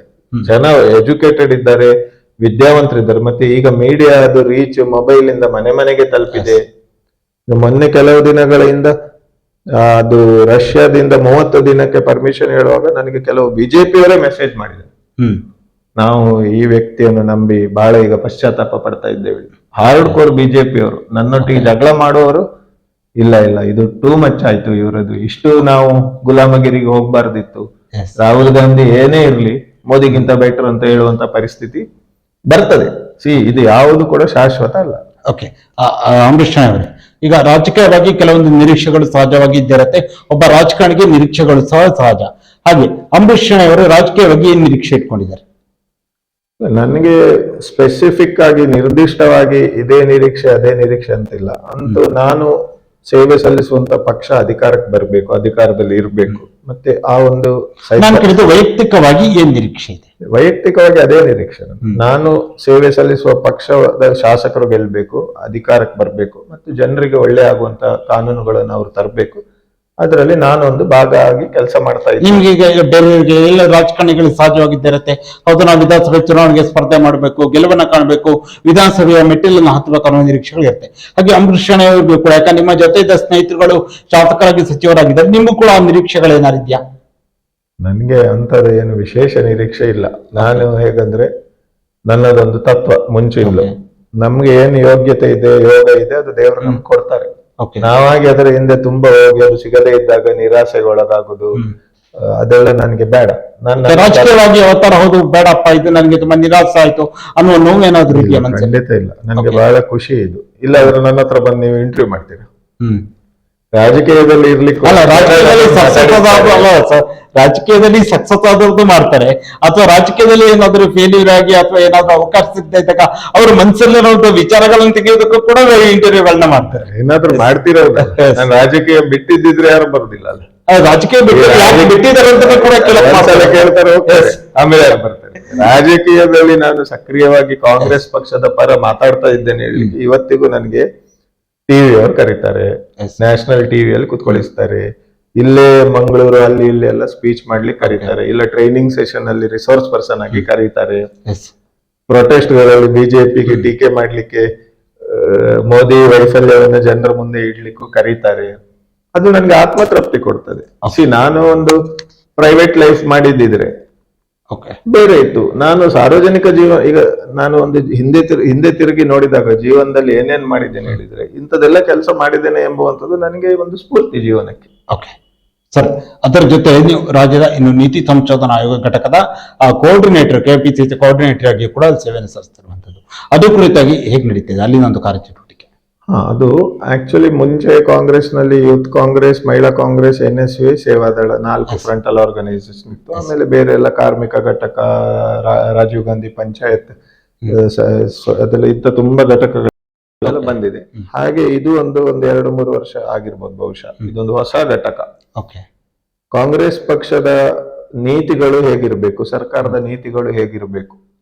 ಜನ ಎಜುಕೇಟೆಡ್ ಇದ್ದಾರೆ, ವಿದ್ಯಾವಂತರಿದ್ದಾರೆ. ಮತ್ತೆ ಈಗ ಮೀಡಿಯಾದ ರೀಚ್ ಮೊಬೈಲ್ ಇಂದ ಮನೆ ಮನೆಗೆ ತಲುಪಿದೆ. ಮೊನ್ನೆ ಕೆಲವು ದಿನಗಳಿಂದ ಅದು ರಷ್ಯಾದಿಂದ 30 ದಿನಕ್ಕೆ ಪರ್ಮಿಷನ್ ಹೇಳುವಾಗ ನನಗೆ ಕೆಲವು ಬಿಜೆಪಿಯವರೇ ಮೆಸೇಜ್ ಮಾಡಿದೆ, ನಾವು ಈ ವ್ಯಕ್ತಿಯನ್ನು ನಂಬಿ ಬಹಳ ಈಗ ಪಶ್ಚಾತ್ತಾಪ ಪಡ್ತಾ ಇದ್ದೇವೆ. ಹಾರ್ಡ್ ಕೋರ್ ಬಿಜೆಪಿಯವರು ನನ್ನೊಟ್ಟಿಗೆ ಜಗಳ ಮಾಡುವವರು, ಇಲ್ಲ ಇದು ಟೂ ಮಚ್ ಆಯ್ತು ಇವರದು, ಇಷ್ಟು ನಾವು ಗುಲಾಮಗಿರಿಗೆ ಹೋಗ್ಬಾರ್ದಿತ್ತು, ರಾಹುಲ್ ಗಾಂಧಿ ಏನೇ ಇರ್ಲಿ ಮೋದಿಗಿಂತ ಬೆಟರ್ ಅಂತ ಹೇಳುವಂತ ಪರಿಸ್ಥಿತಿ ಬರ್ತದೆ. ಇದು ಯಾವುದು ಕೂಡ ಶಾಶ್ವತ ಅಲ್ಲ. ಓಕೆ, ಅಂಬರೀಷ್ ಅವರೇ, ಈಗ ರಾಜಕೀಯವಾಗಿ ಕೆಲವೊಂದು ನಿರೀಕ್ಷೆಗಳು ಸಹಜವಾಗಿ ಇದ್ದಿರತ್ತೆ. ಒಬ್ಬ ರಾಜಕಾರಣಿಗೆ ನಿರೀಕ್ಷೆಗಳು ಸಹಜ. ಹಾಗೆ ಅಂಬರೀಷ್ ಅವರು ರಾಜಕೀಯವಾಗಿ ಏನ್ ನಿರೀಕ್ಷೆ ಇಟ್ಕೊಂಡಿದ್ದಾರೆ? ನನಗೆ ಸ್ಪೆಸಿಫಿಕ್ ಆಗಿ ನಿರ್ದಿಷ್ಟವಾಗಿ ಇದೇ ನಿರೀಕ್ಷೆ ಅದೇ ನಿರೀಕ್ಷೆ ಅಂತಿಲ್ಲ. ಅಂತೂ ನಾನು ಸೇವೆ ಸಲ್ಲಿಸುವಂತ ಪಕ್ಷ ಅಧಿಕಾರಕ್ಕೆ ಬರಬೇಕು, ಅಧಿಕಾರದಲ್ಲಿ ಇರಬೇಕು. ಮತ್ತೆ ಆ ಒಂದು ವೈಯಕ್ತಿಕವಾಗಿ ಏನ್ ನಿರೀಕ್ಷೆ ಇದೆ? ವೈಯಕ್ತಿಕವಾಗಿ ಅದೇ ನಿರೀಕ್ಷೆ. ನಾನು ಸೇವೆ ಸಲ್ಲಿಸುವ ಪಕ್ಷದ ಶಾಸಕರು ಗೆಲ್ಬೇಕು, ಅಧಿಕಾರಕ್ಕೆ ಬರಬೇಕು, ಮತ್ತು ಜನರಿಗೆ ಒಳ್ಳೆ ಆಗುವಂತ ಕಾನೂನುಗಳನ್ನು ಅವ್ರು ತರಬೇಕು. ಅದರಲ್ಲಿ ನಾನು ಒಂದು ಭಾಗ ಆಗಿ ಕೆಲಸ ಮಾಡ್ತಾ ಇದ್ದೀನಿ. ನಿಮ್ಗೆ ಈಗ ಬೇರೆಯವರಿಗೆ ಎಲ್ಲ ರಾಜಕಾರಣಿಗಳು ಸಹಜವಾಗಿದ್ದಿರತ್ತೆ, ಹೌದು ನಾವು ವಿಧಾನಸಭೆ ಚುನಾವಣೆಗೆ ಸ್ಪರ್ಧೆ ಮಾಡಬೇಕು, ಗೆಲುವನ್ನ ಕಾಣಬೇಕು, ವಿಧಾನಸಭೆಯ ಮೆಟ್ಟಿಲನ್ನು ಹತ್ತಬೇಕು ಅನ್ನೋ ನಿರೀಕ್ಷೆಗಳು ಇರುತ್ತೆ. ಹಾಗೆ ಅಂಬರೀಷ್ ಅವ್ರಿಗೂ ಕೂಡ, ಯಾಕಂದ್ರೆ ನಿಮ್ಮ ಜೊತೆ ಇದ್ದ ಸ್ನೇಹಿತರುಗಳು ಶಾಸಕರಾಗಿ ಸಚಿವರಾಗಿದ್ದಾರೆ, ನಿಮಗೂ ಕೂಡ ಆ ನಿರೀಕ್ಷೆಗಳು ಏನಾರಿದ್ಯಾ? ನನ್ಗೆ ಅಂತದ ಏನು ವಿಶೇಷ ನಿರೀಕ್ಷೆ ಇಲ್ಲ. ನಾನು ಹೇಗಂದ್ರೆ ನನ್ನದೊಂದು ತತ್ವ ಮುಂಚೆಯಿಂದಲೂ, ನಮ್ಗೆ ಏನು ಯೋಗ್ಯತೆ ಇದೆ, ಯೋಗ ಇದೆ, ಅದು ದೇವರು ನಮ್ಗೆ ಕೊಡ್ತಾರೆ. ನಾವಾಗಿ ಅದರ ಹಿಂದೆ ತುಂಬಾ ಹೋಗಿ ಅದು ಸಿಗದೇ ಇದ್ದಾಗ ನಿರಾಸೆಗೊಳಗಾಗುದು, ಅದೆಲ್ಲ ನನಗೆ ಬೇಡ. ನನ್ನ ರಾಜಕೀಯವಾಗಿ ಯಾವತ್ತಾರ ಹೌದು ಬೇಡಪ್ಪ ಇದು ನನಗೆ ತುಂಬಾ ನಿರಾಸೆ ಆಯ್ತು ಅನ್ನುವ ನೋವೇನಾದ್ರೂ ಇದೆಯಾ? ಖಂಡಿತ ಇಲ್ಲ. ನನಗೆ ಬಹಳ ಖುಷಿ ಇದು. ಇಲ್ಲಾಂದ್ರೆ ನನ್ನ ಹತ್ರ ಬಂದು ನೀವು ಇಂಟರ್ವ್ಯೂ ಮಾಡ್ತೀರಾ? ರಾಜಕೀಯದಲ್ಲಿ ಇರ್ಲಿಕ್ಕೆ ರಾಜಕೀಯದಲ್ಲಿ ಸಕ್ಸಸ್ ಆದವ್ರದ್ದು ಮಾಡ್ತಾರೆ, ಅಥವಾ ರಾಜಕೀಯದಲ್ಲಿ ಏನಾದ್ರು ಫೇಲ್ಯೂರ್ ಆಗಿ ಅಥವಾ ಏನಾದ್ರು ಅವಕಾಶ ಸಿಗ್ತಾ ಇದ್ದಾಗ ಅವ್ರ ಮನಸ್ಸಲ್ಲಿರೋ ವಿಚಾರಗಳನ್ನು ತೆಗೆಯೋದಕ್ಕೂ ಕೂಡ ಇಂಟರ್ವ್ಯೂಗಳನ್ನ ಮಾಡ್ತಾರೆ. ಏನಾದ್ರು ಮಾಡ್ತಿರೋದು. ನಾನು ರಾಜಕೀಯ ಬಿಟ್ಟಿದ್ದಿದ್ರೆ ಯಾರು ಬರುದಿಲ್ಲ ಅಲ್ಲ. ರಾಜಕೀಯ ಬಿಟ್ಟಿದ್ದಾರೆ ಅಂತ ಕೂಡ ಕೇಳ್ತಾರೆ, ಆಮೇಲೆ ಯಾರು ಬರ್ತಾರೆ. ರಾಜಕೀಯದಲ್ಲಿ ನಾನು ಸಕ್ರಿಯವಾಗಿ ಕಾಂಗ್ರೆಸ್ ಪಕ್ಷದ ಪರ ಮಾತಾಡ್ತಾ ಇದ್ದೇನೆ ಹೇಳಿ ಇವತ್ತಿಗೂ ನನಗೆ ಟಿವಿ ಅವರು ಕರೀತಾರೆ, ನ್ಯಾಷನಲ್ ಟಿವಿಯಲ್ಲಿ ಕುತ್ಕೊಳಿಸ್ತಾರೆ, ಇಲ್ಲೇ ಮಂಗಳೂರು ಅಲ್ಲಿ ಇಲ್ಲಿ ಎಲ್ಲ ಸ್ಪೀಚ್ ಮಾಡ್ಲಿಕ್ಕೆ ಕರೀತಾರೆ, ಇಲ್ಲ ಟ್ರೈನಿಂಗ್ ಸೆಷನ್ ಅಲ್ಲಿ ರಿಸೋರ್ಸ್ ಪರ್ಸನ್ ಆಗಿ ಕರೀತಾರೆ, ಪ್ರೊಟೆಸ್ಟ್ ಗಳಲ್ಲಿ ಬಿಜೆಪಿಗೆ ಟೀಕೆ ಮಾಡ್ಲಿಕ್ಕೆ, ಮೋದಿ ವೈಫಲ್ಯವನ್ನ ಜನರ ಮುಂದೆ ಇಡ್ಲಿಕ್ಕೂ ಕರೀತಾರೆ. ಅದು ನನ್ಗೆ ಆತ್ಮತೃಪ್ತಿ ಕೊಡ್ತದೆ. ನಾನು ಒಂದು ಪ್ರೈವೇಟ್ ಲೈಫ್ ಮಾಡಿದ್ದಿದ್ರೆ ಬೇರೆ ಇತ್ತು. ನಾನು ಸಾರ್ವಜನಿಕ ಜೀವ, ಈಗ ನಾನು ಒಂದು ಹಿಂದೆ ತಿರುಗಿ ನೋಡಿದಾಗ ಜೀವನದಲ್ಲಿ ಏನೇನ್ ಮಾಡಿದ್ದೇನೆ ಹೇಳಿದ್ರೆ ಇಂಥದೆಲ್ಲ ಕೆಲಸ ಮಾಡಿದ್ದೇನೆ ಎಂಬುವಂಥದ್ದು ನನಗೆ ಒಂದು ಸ್ಫೂರ್ತಿ ಜೀವನಕ್ಕೆ. ಓಕೆ ಸರ್, ಅದರ ಜೊತೆ ನೀವು ರಾಜ್ಯದ ಇನ್ನು ನೀತಿ ಸಂಶೋಧನಾ ಆಯೋಗ ಘಟಕದ ಕೋಆರ್ಡಿನೇಟರ್, ಕೆಪಿಸಿಸಿ ಕೋಆರ್ಡಿನೇಟರ್ ಆಗಿ ಕೂಡ ಸೇವೆಯನ್ನು ಸಲ್ಲಿಸ್ತಿರುವಂತದ್ದು. ಅದು ಕುರಿತಾಗಿ ಹೇಗೆ ನಡೀತಿದೆ ಅಲ್ಲಿನ ಒಂದು ಕಾರ್ಯಚಟುವಟಿಕೆ? ಅದು ಆಕ್ಚುಲಿ ಮುಂಚೆ ಕಾಂಗ್ರೆಸ್ ನಲ್ಲಿ ಯೂತ್ ಕಾಂಗ್ರೆಸ್, ಮಹಿಳಾ ಕಾಂಗ್ರೆಸ್, NSU, ಸೇವಾದಳ 4 ಫ್ರಂಟಲ್ ಆರ್ಗನೈಸೇಷನ್ ಇತ್ತು. ಆಮೇಲೆ ಬೇರೆ ಎಲ್ಲ ಕಾರ್ಮಿಕ ಘಟಕ, ರಾಜೀವ್ ಗಾಂಧಿ ಪಂಚಾಯತ್, ಅದೆಲ್ಲ ಇದ್ದ ತುಂಬಾ ಘಟಕಗಳೆಲ್ಲ ಬಂದಿದೆ. ಹಾಗೆ ಇದು ಒಂದು 2-3 ವರ್ಷ ಆಗಿರ್ಬೋದು ಬಹುಶಃ. ಇದೊಂದು ಹೊಸ ಘಟಕ. ಕಾಂಗ್ರೆಸ್ ಪಕ್ಷದ ನೀತಿಗಳು ಹೇಗಿರ್ಬೇಕು, ಸರ್ಕಾರದ ನೀತಿಗಳು ಹೇಗಿರ್ಬೇಕು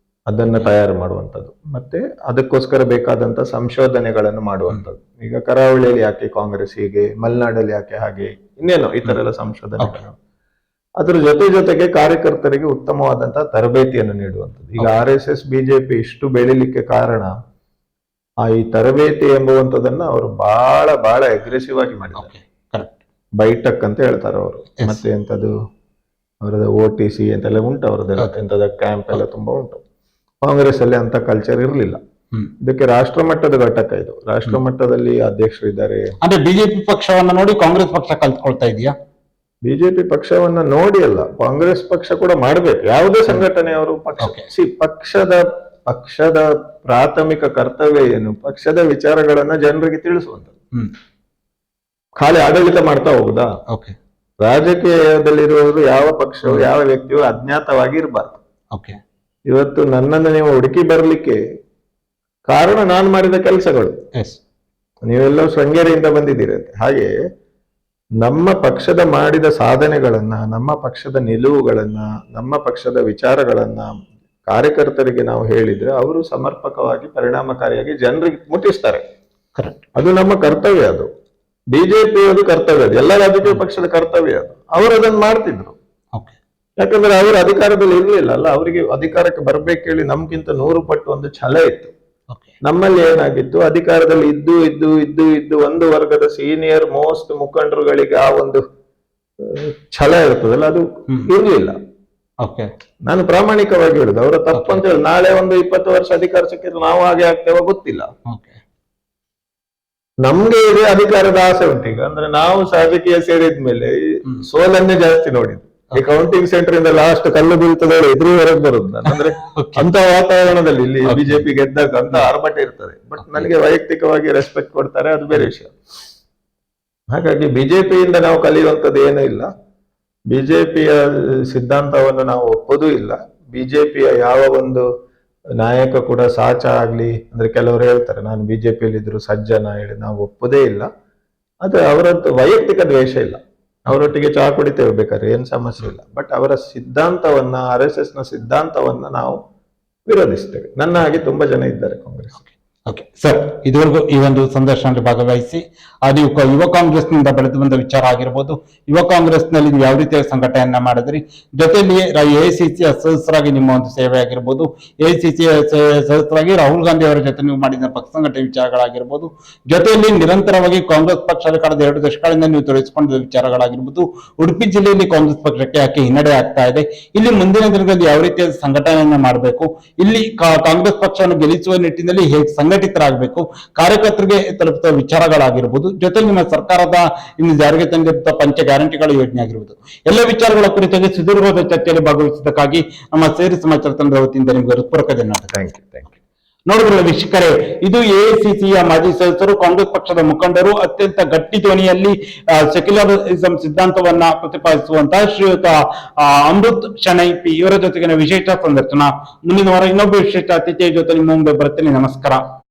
ಅದನ್ನ ತಯಾರು ಮಾಡುವಂಥದ್ದು, ಮತ್ತೆ ಅದಕ್ಕೋಸ್ಕರ ಬೇಕಾದಂತ ಸಂಶೋಧನೆಗಳನ್ನು ಮಾಡುವಂಥದ್ದು. ಈಗ ಕರಾವಳಿಯಲ್ಲಿ ಯಾಕೆ ಕಾಂಗ್ರೆಸ್ ಹೀಗೆ, ಮಲೆನಾಡಲ್ಲಿ ಯಾಕೆ ಹಾಗೆ, ಇನ್ನೇನೋ ಈ ತರ ಎಲ್ಲ ಸಂಶೋಧನೆಗಳು. ಅದ್ರ ಜೊತೆಗೆ ಕಾರ್ಯಕರ್ತರಿಗೆ ಉತ್ತಮವಾದಂತಹ ತರಬೇತಿಯನ್ನು ನೀಡುವಂಥದ್ದು. ಈಗ RSS BJP ಇಷ್ಟು ಬೆಳಿಲಿಕ್ಕೆ ಕಾರಣ ಈ ತರಬೇತಿ ಎಂಬುವಂಥದ್ದನ್ನ ಅವರು ಬಹಳ ಅಗ್ರೆಸಿವ್ ಆಗಿ ಮಾಡಿದ್ದಾರೆ. ಬೈಟಕ್ ಅಂತ ಹೇಳ್ತಾರೆ ಅವರು. ಮತ್ತೆ ಎಂತದು ಅವರದ OTC ಅಂತೆಲ್ಲ ಉಂಟು, ಅವರದೆಲ್ಲ ಎಂತದ ಕ್ಯಾಂಪ್ ಎಲ್ಲ ತುಂಬಾ ಉಂಟು. ಕಾಂಗ್ರೆಸ್ ಅಲ್ಲಿ ಅಂತ ಕಲ್ಚರ್ ಇರಲಿಲ್ಲ. ಇದಕ್ಕೆ ರಾಷ್ಟ್ರ ಮಟ್ಟದ ಘಟಕ ಇದು. ರಾಷ್ಟ್ರ ಮಟ್ಟದಲ್ಲಿ ಅಧ್ಯಕ್ಷರು ಇದ್ದಾರೆ. ಅಂದ್ರೆ ಬಿಜೆಪಿ ಪಕ್ಷವನ್ನ ನೋಡಿ ಕಾಂಗ್ರೆಸ್ ಪಕ್ಷ ಕಲ್ತ್ಕೊಳ್ತಾ ಇದೆಯಾ? ಬಿಜೆಪಿ ಪಕ್ಷವನ್ನ ನೋಡಿ ಅಲ್ಲ, ಕಾಂಗ್ರೆಸ್ ಪಕ್ಷ ಕೂಡ ಮಾಡ್ಬೇಕು. ಯಾವುದೇ ಸಂಘಟನೆ ಅವರು ಪಕ್ಷದ ಪ್ರಾಥಮಿಕ ಕರ್ತವ್ಯ ಏನು, ಪಕ್ಷದ ವಿಚಾರಗಳನ್ನ ಜನರಿಗೆ ತಿಳಿಸುವಂಥದ್ದು. ಖಾಲಿ ಆಡಳಿತ ಮಾಡ್ತಾ ಹೋಗುದಾ? ರಾಜಕೀಯದಲ್ಲಿರುವವರು ಯಾವ ಪಕ್ಷವು ಯಾವ ವ್ಯಕ್ತಿಯು ಅಜ್ಞಾತವಾಗಿ ಇರಬಾರ್ದು. ಇವತ್ತು ನನ್ನನ್ನು ನೀವು ಹುಡುಕಿ ಬರ್ಲಿಕ್ಕೆ ಕಾರಣ ನಾನು ಮಾಡಿದ ಕೆಲಸಗಳು. ನೀವೆಲ್ಲರೂ ಶೃಂಗೇರಿಯಿಂದ ಬಂದಿದ್ದೀರಂತೆ. ಹಾಗೆ ನಮ್ಮ ಪಕ್ಷದ ಮಾಡಿದ ಸಾಧನೆಗಳನ್ನ, ನಮ್ಮ ಪಕ್ಷದ ನಿಲುವುಗಳನ್ನ, ನಮ್ಮ ಪಕ್ಷದ ವಿಚಾರಗಳನ್ನ ಕಾರ್ಯಕರ್ತರಿಗೆ ನಾವು ಹೇಳಿದ್ರೆ ಅವರು ಸಮರ್ಪಕವಾಗಿ ಪರಿಣಾಮಕಾರಿಯಾಗಿ ಜನರಿಗೆ ಮುಟ್ಟಿಸ್ತಾರೆ. ಅದು ನಮ್ಮ ಕರ್ತವ್ಯ. ಅದು ಬಿಜೆಪಿ ಅದು ಕರ್ತವ್ಯ, ಅದು ಎಲ್ಲ ರಾಜಕೀಯ ಪಕ್ಷದ ಕರ್ತವ್ಯ. ಅದು ಅವರು ಅದನ್ನು ಮಾಡ್ತಿದ್ರು. ಯಾಕಂದ್ರೆ ಅವರು ಅಧಿಕಾರದಲ್ಲಿ ಇರ್ಲಿಲ್ಲ ಅಲ್ಲ, ಅವರಿಗೆ ಅಧಿಕಾರಕ್ಕೆ ಬರ್ಬೇಕು ಹೇಳಿ ನಮ್ಗಿಂತ 100 ಪಟ್ಟು ಒಂದು ಛಲ ಇತ್ತು. ನಮ್ಮಲ್ಲಿ ಏನಾಗಿತ್ತು, ಅಧಿಕಾರದಲ್ಲಿ ಇದ್ದು ಒಂದು ವರ್ಗದ ಸೀನಿಯರ್ ಮೋಸ್ಟ್ ಮುಖಂಡರುಗಳಿಗೆ ಆ ಒಂದು ಛಲ ಇರ್ತದಲ್ಲ, ಅದು ಇರ್ಲಿಲ್ಲ. ನಾನು ಪ್ರಾಮಾಣಿಕವಾಗಿ ಹೇಳುದು, ಅವರ ತಪ್ಪು ಅಂತ ಹೇಳಿ ನಾಳೆ ಒಂದು 20 ವರ್ಷ ಅಧಿಕಾರ ಸಿಕ್ಕಿದ್ರೆ ನಾವು ಹಾಗೆ ಆಗ್ತೇವ ಗೊತ್ತಿಲ್ಲ. ನಮ್ಗೆ ಇದೆ ಅಧಿಕಾರದ ಆಸೆ ಉಂಟು. ಈಗ ಅಂದ್ರೆ ನಾವು ರಾಜಕೀಯ ಸೇರಿದ್ಮೇಲೆ ಸೋಲನ್ನೇ ಜಾಸ್ತಿ ನೋಡಿದ್ದು. ಈ ಕೌಂಟಿಂಗ್ ಸೆಂಟರ್ ಇಂದ ಲಾಸ್ಟ್ ಕಲ್ಲು ಬೀಳ್ತದೆ ಎದುರು ಹೊರಗೆ ಬರುದು. ಅಂದ್ರೆ ಅಂತ ವಾತಾವರಣದಲ್ಲಿ ಇಲ್ಲಿ ಬಿಜೆಪಿ ಗೆದ್ದಾಗ ಅಂತ ಆರ್ಭಟ ಇರ್ತದೆ. ಬಟ್ ನನಗೆ ವೈಯಕ್ತಿಕವಾಗಿ ರೆಸ್ಪೆಕ್ಟ್ ಕೊಡ್ತಾರೆ, ಅದು ಬೇರೆ ವಿಷಯ. ಹಾಗಾಗಿ ಬಿಜೆಪಿಯಿಂದ ನಾವು ಕಲಿಯುವಂಥದ್ದು ಏನೂ ಇಲ್ಲ. ಬಿಜೆಪಿಯ ಸಿದ್ಧಾಂತವನ್ನು ನಾವು ಒಪ್ಪೋದೂ ಇಲ್ಲ. ಬಿಜೆಪಿಯ ಯಾವ ಒಂದು ನಾಯಕ ಕೂಡ ಸಾಚ ಆಗ್ಲಿ ಅಂದ್ರೆ ಕೆಲವರು ಹೇಳ್ತಾರೆ ನಾನು ಬಿಜೆಪಿಯಲ್ಲಿ ಇದ್ರು ಸಜ್ಜನ ಹೇಳಿ, ನಾವು ಒಪ್ಪೋದೇ ಇಲ್ಲ. ಅದು ಅವರದ್ದು ವೈಯಕ್ತಿಕ ದ್ವೇಷ ಇಲ್ಲ. ಅವರೊಟ್ಟಿಗೆ ಚಹಾ ಕುಡಿತೇವೆ ಬೇಕಾದ್ರೆ, ಏನ್ ಸಮಸ್ಯೆ ಇಲ್ಲ. ಬಟ್ ಅವರ ಸಿದ್ಧಾಂತವನ್ನ, RSS ನ ಸಿದ್ಧಾಂತವನ್ನ ನಾವು ವಿರೋಧಿಸ್ತೇವೆ. ನನ್ನ ಹಾಗೆ ತುಂಬಾ ಜನ ಇದ್ದಾರೆ ಕಾಂಗ್ರೆಸ್. ಸರ್, ಇದುವರೆಗೂ ಈ ಒಂದು ಸಂದರ್ಶನದಲ್ಲಿ ಭಾಗವಹಿಸಿ ನೀವು ಯುವ ಕಾಂಗ್ರೆಸ್ನಿಂದ ಬೆಳೆದು ಬಂದ ವಿಚಾರ ಆಗಿರ್ಬೋದು, ಯುವ ಕಾಂಗ್ರೆಸ್ ನಲ್ಲಿ ನೀವು ಯಾವ ರೀತಿಯ ಸಂಘಟನೆಯನ್ನ ಮಾಡಿದ್ರಿ, ಜೊತೆಯಲ್ಲಿ AICC ಸದಸ್ಯರಾಗಿ ನಿಮ್ಮ ಒಂದು ಸೇವೆ ಆಗಿರ್ಬೋದು, AICC ಸದಸ್ಯರಾಗಿ ರಾಹುಲ್ ಗಾಂಧಿ ಅವರ ಜೊತೆ ನೀವು ಮಾಡಿದ ಪಕ್ಷ ಸಂಘಟನೆ ವಿಚಾರಗಳಾಗಿರ್ಬೋದು, ಜೊತೆಯಲ್ಲಿ ನಿರಂತರವಾಗಿ ಕಾಂಗ್ರೆಸ್ ಪಕ್ಷದ ಕಳೆದ 2 ದಶಕಗಳಿಂದ ನೀವು ತೊಡಗಿಸಿಕೊಂಡಿದ್ದ ವಿಚಾರಗಳಾಗಿರ್ಬೋದು, ಉಡುಪಿ ಜಿಲ್ಲೆಯಲ್ಲಿ ಕಾಂಗ್ರೆಸ್ ಪಕ್ಷಕ್ಕೆ ಯಾಕೆ ಹಿನ್ನಡೆ ಆಗ್ತಾ ಇದೆ, ಇಲ್ಲಿ ಮುಂದಿನ ದಿನಗಳಲ್ಲಿ ಯಾವ ರೀತಿಯ ಸಂಘಟನೆಯನ್ನ ಮಾಡಬೇಕು, ಇಲ್ಲಿ ಕಾಂಗ್ರೆಸ್ ಪಕ್ಷವನ್ನು ಗೆಲ್ಲಿಸುವ ನಿಟ್ಟಿನಲ್ಲಿ ಹೇಗೆ ಸಂಘಟಿತರಾಗಬೇಕು, ಕಾರ್ಯಕರ್ತರಿಗೆ ತಲುಪುವ ವಿಚಾರಗಳಾಗಿರ್ಬೋದು, ಜೊತೆಲಿ ನಿಮ್ಮ ಸರ್ಕಾರದ ಇನ್ನು ಜಾರಿಗೆ ತಂದಿರುವ ಪಂಚ ಗ್ಯಾರಂಟಿಗಳ ಯೋಜನೆ ಆಗಿರ್ಬೋದು, ಎಲ್ಲ ವಿಚಾರಗಳ ಕುರಿತಾಗಿ ಸುದೀರ್ಘವಾದ ಚರ್ಚೆಯಲ್ಲಿ ಭಾಗವಹಿಸಿದ್ದಕ್ಕಾಗಿ ನಮ್ಮ ಸೇರಿ ಸಮಾಚಾರ ತಂಡದ ವತಿಯಿಂದ ನಿಮಗೆ ಹೃತ್ಪೂರ್ವಕ ಧನ್ಯವಾದ. Thank you. ನೋಡಿದ್ರಲ್ಲ ವೀಕ್ಷಕರೇ, ಇದು AICCಯ ಮಾಜಿ ಸದಸ್ಯರು, ಕಾಂಗ್ರೆಸ್ ಪಕ್ಷದ ಮುಖಂಡರು, ಅತ್ಯಂತ ಗಟ್ಟಿ ಧ್ವನಿಯಲ್ಲಿ ಸೆಕ್ಯುಲರಿಸಂ ಸಿದ್ಧಾಂತವನ್ನ ಪ್ರತಿಪಾದಿಸುವಂತಹ ಶ್ರೀಯುತ ಅಮೃತ್ ಶೆಣೈ ಪಿ ಇವರ ಜೊತೆಗಿನ ವಿಶೇಷ ಸಂದರ್ಶನ. ಮುಂದಿನ ವಾರ ಇನ್ನೊಬ್ಬ ವಿಶೇಷ ಅತಿಥಿಯ ಜೊತೆ ನಿಮ್ಮ ಮುಂದೆ ಬರುತ್ತೇನೆ. ನಮಸ್ಕಾರ.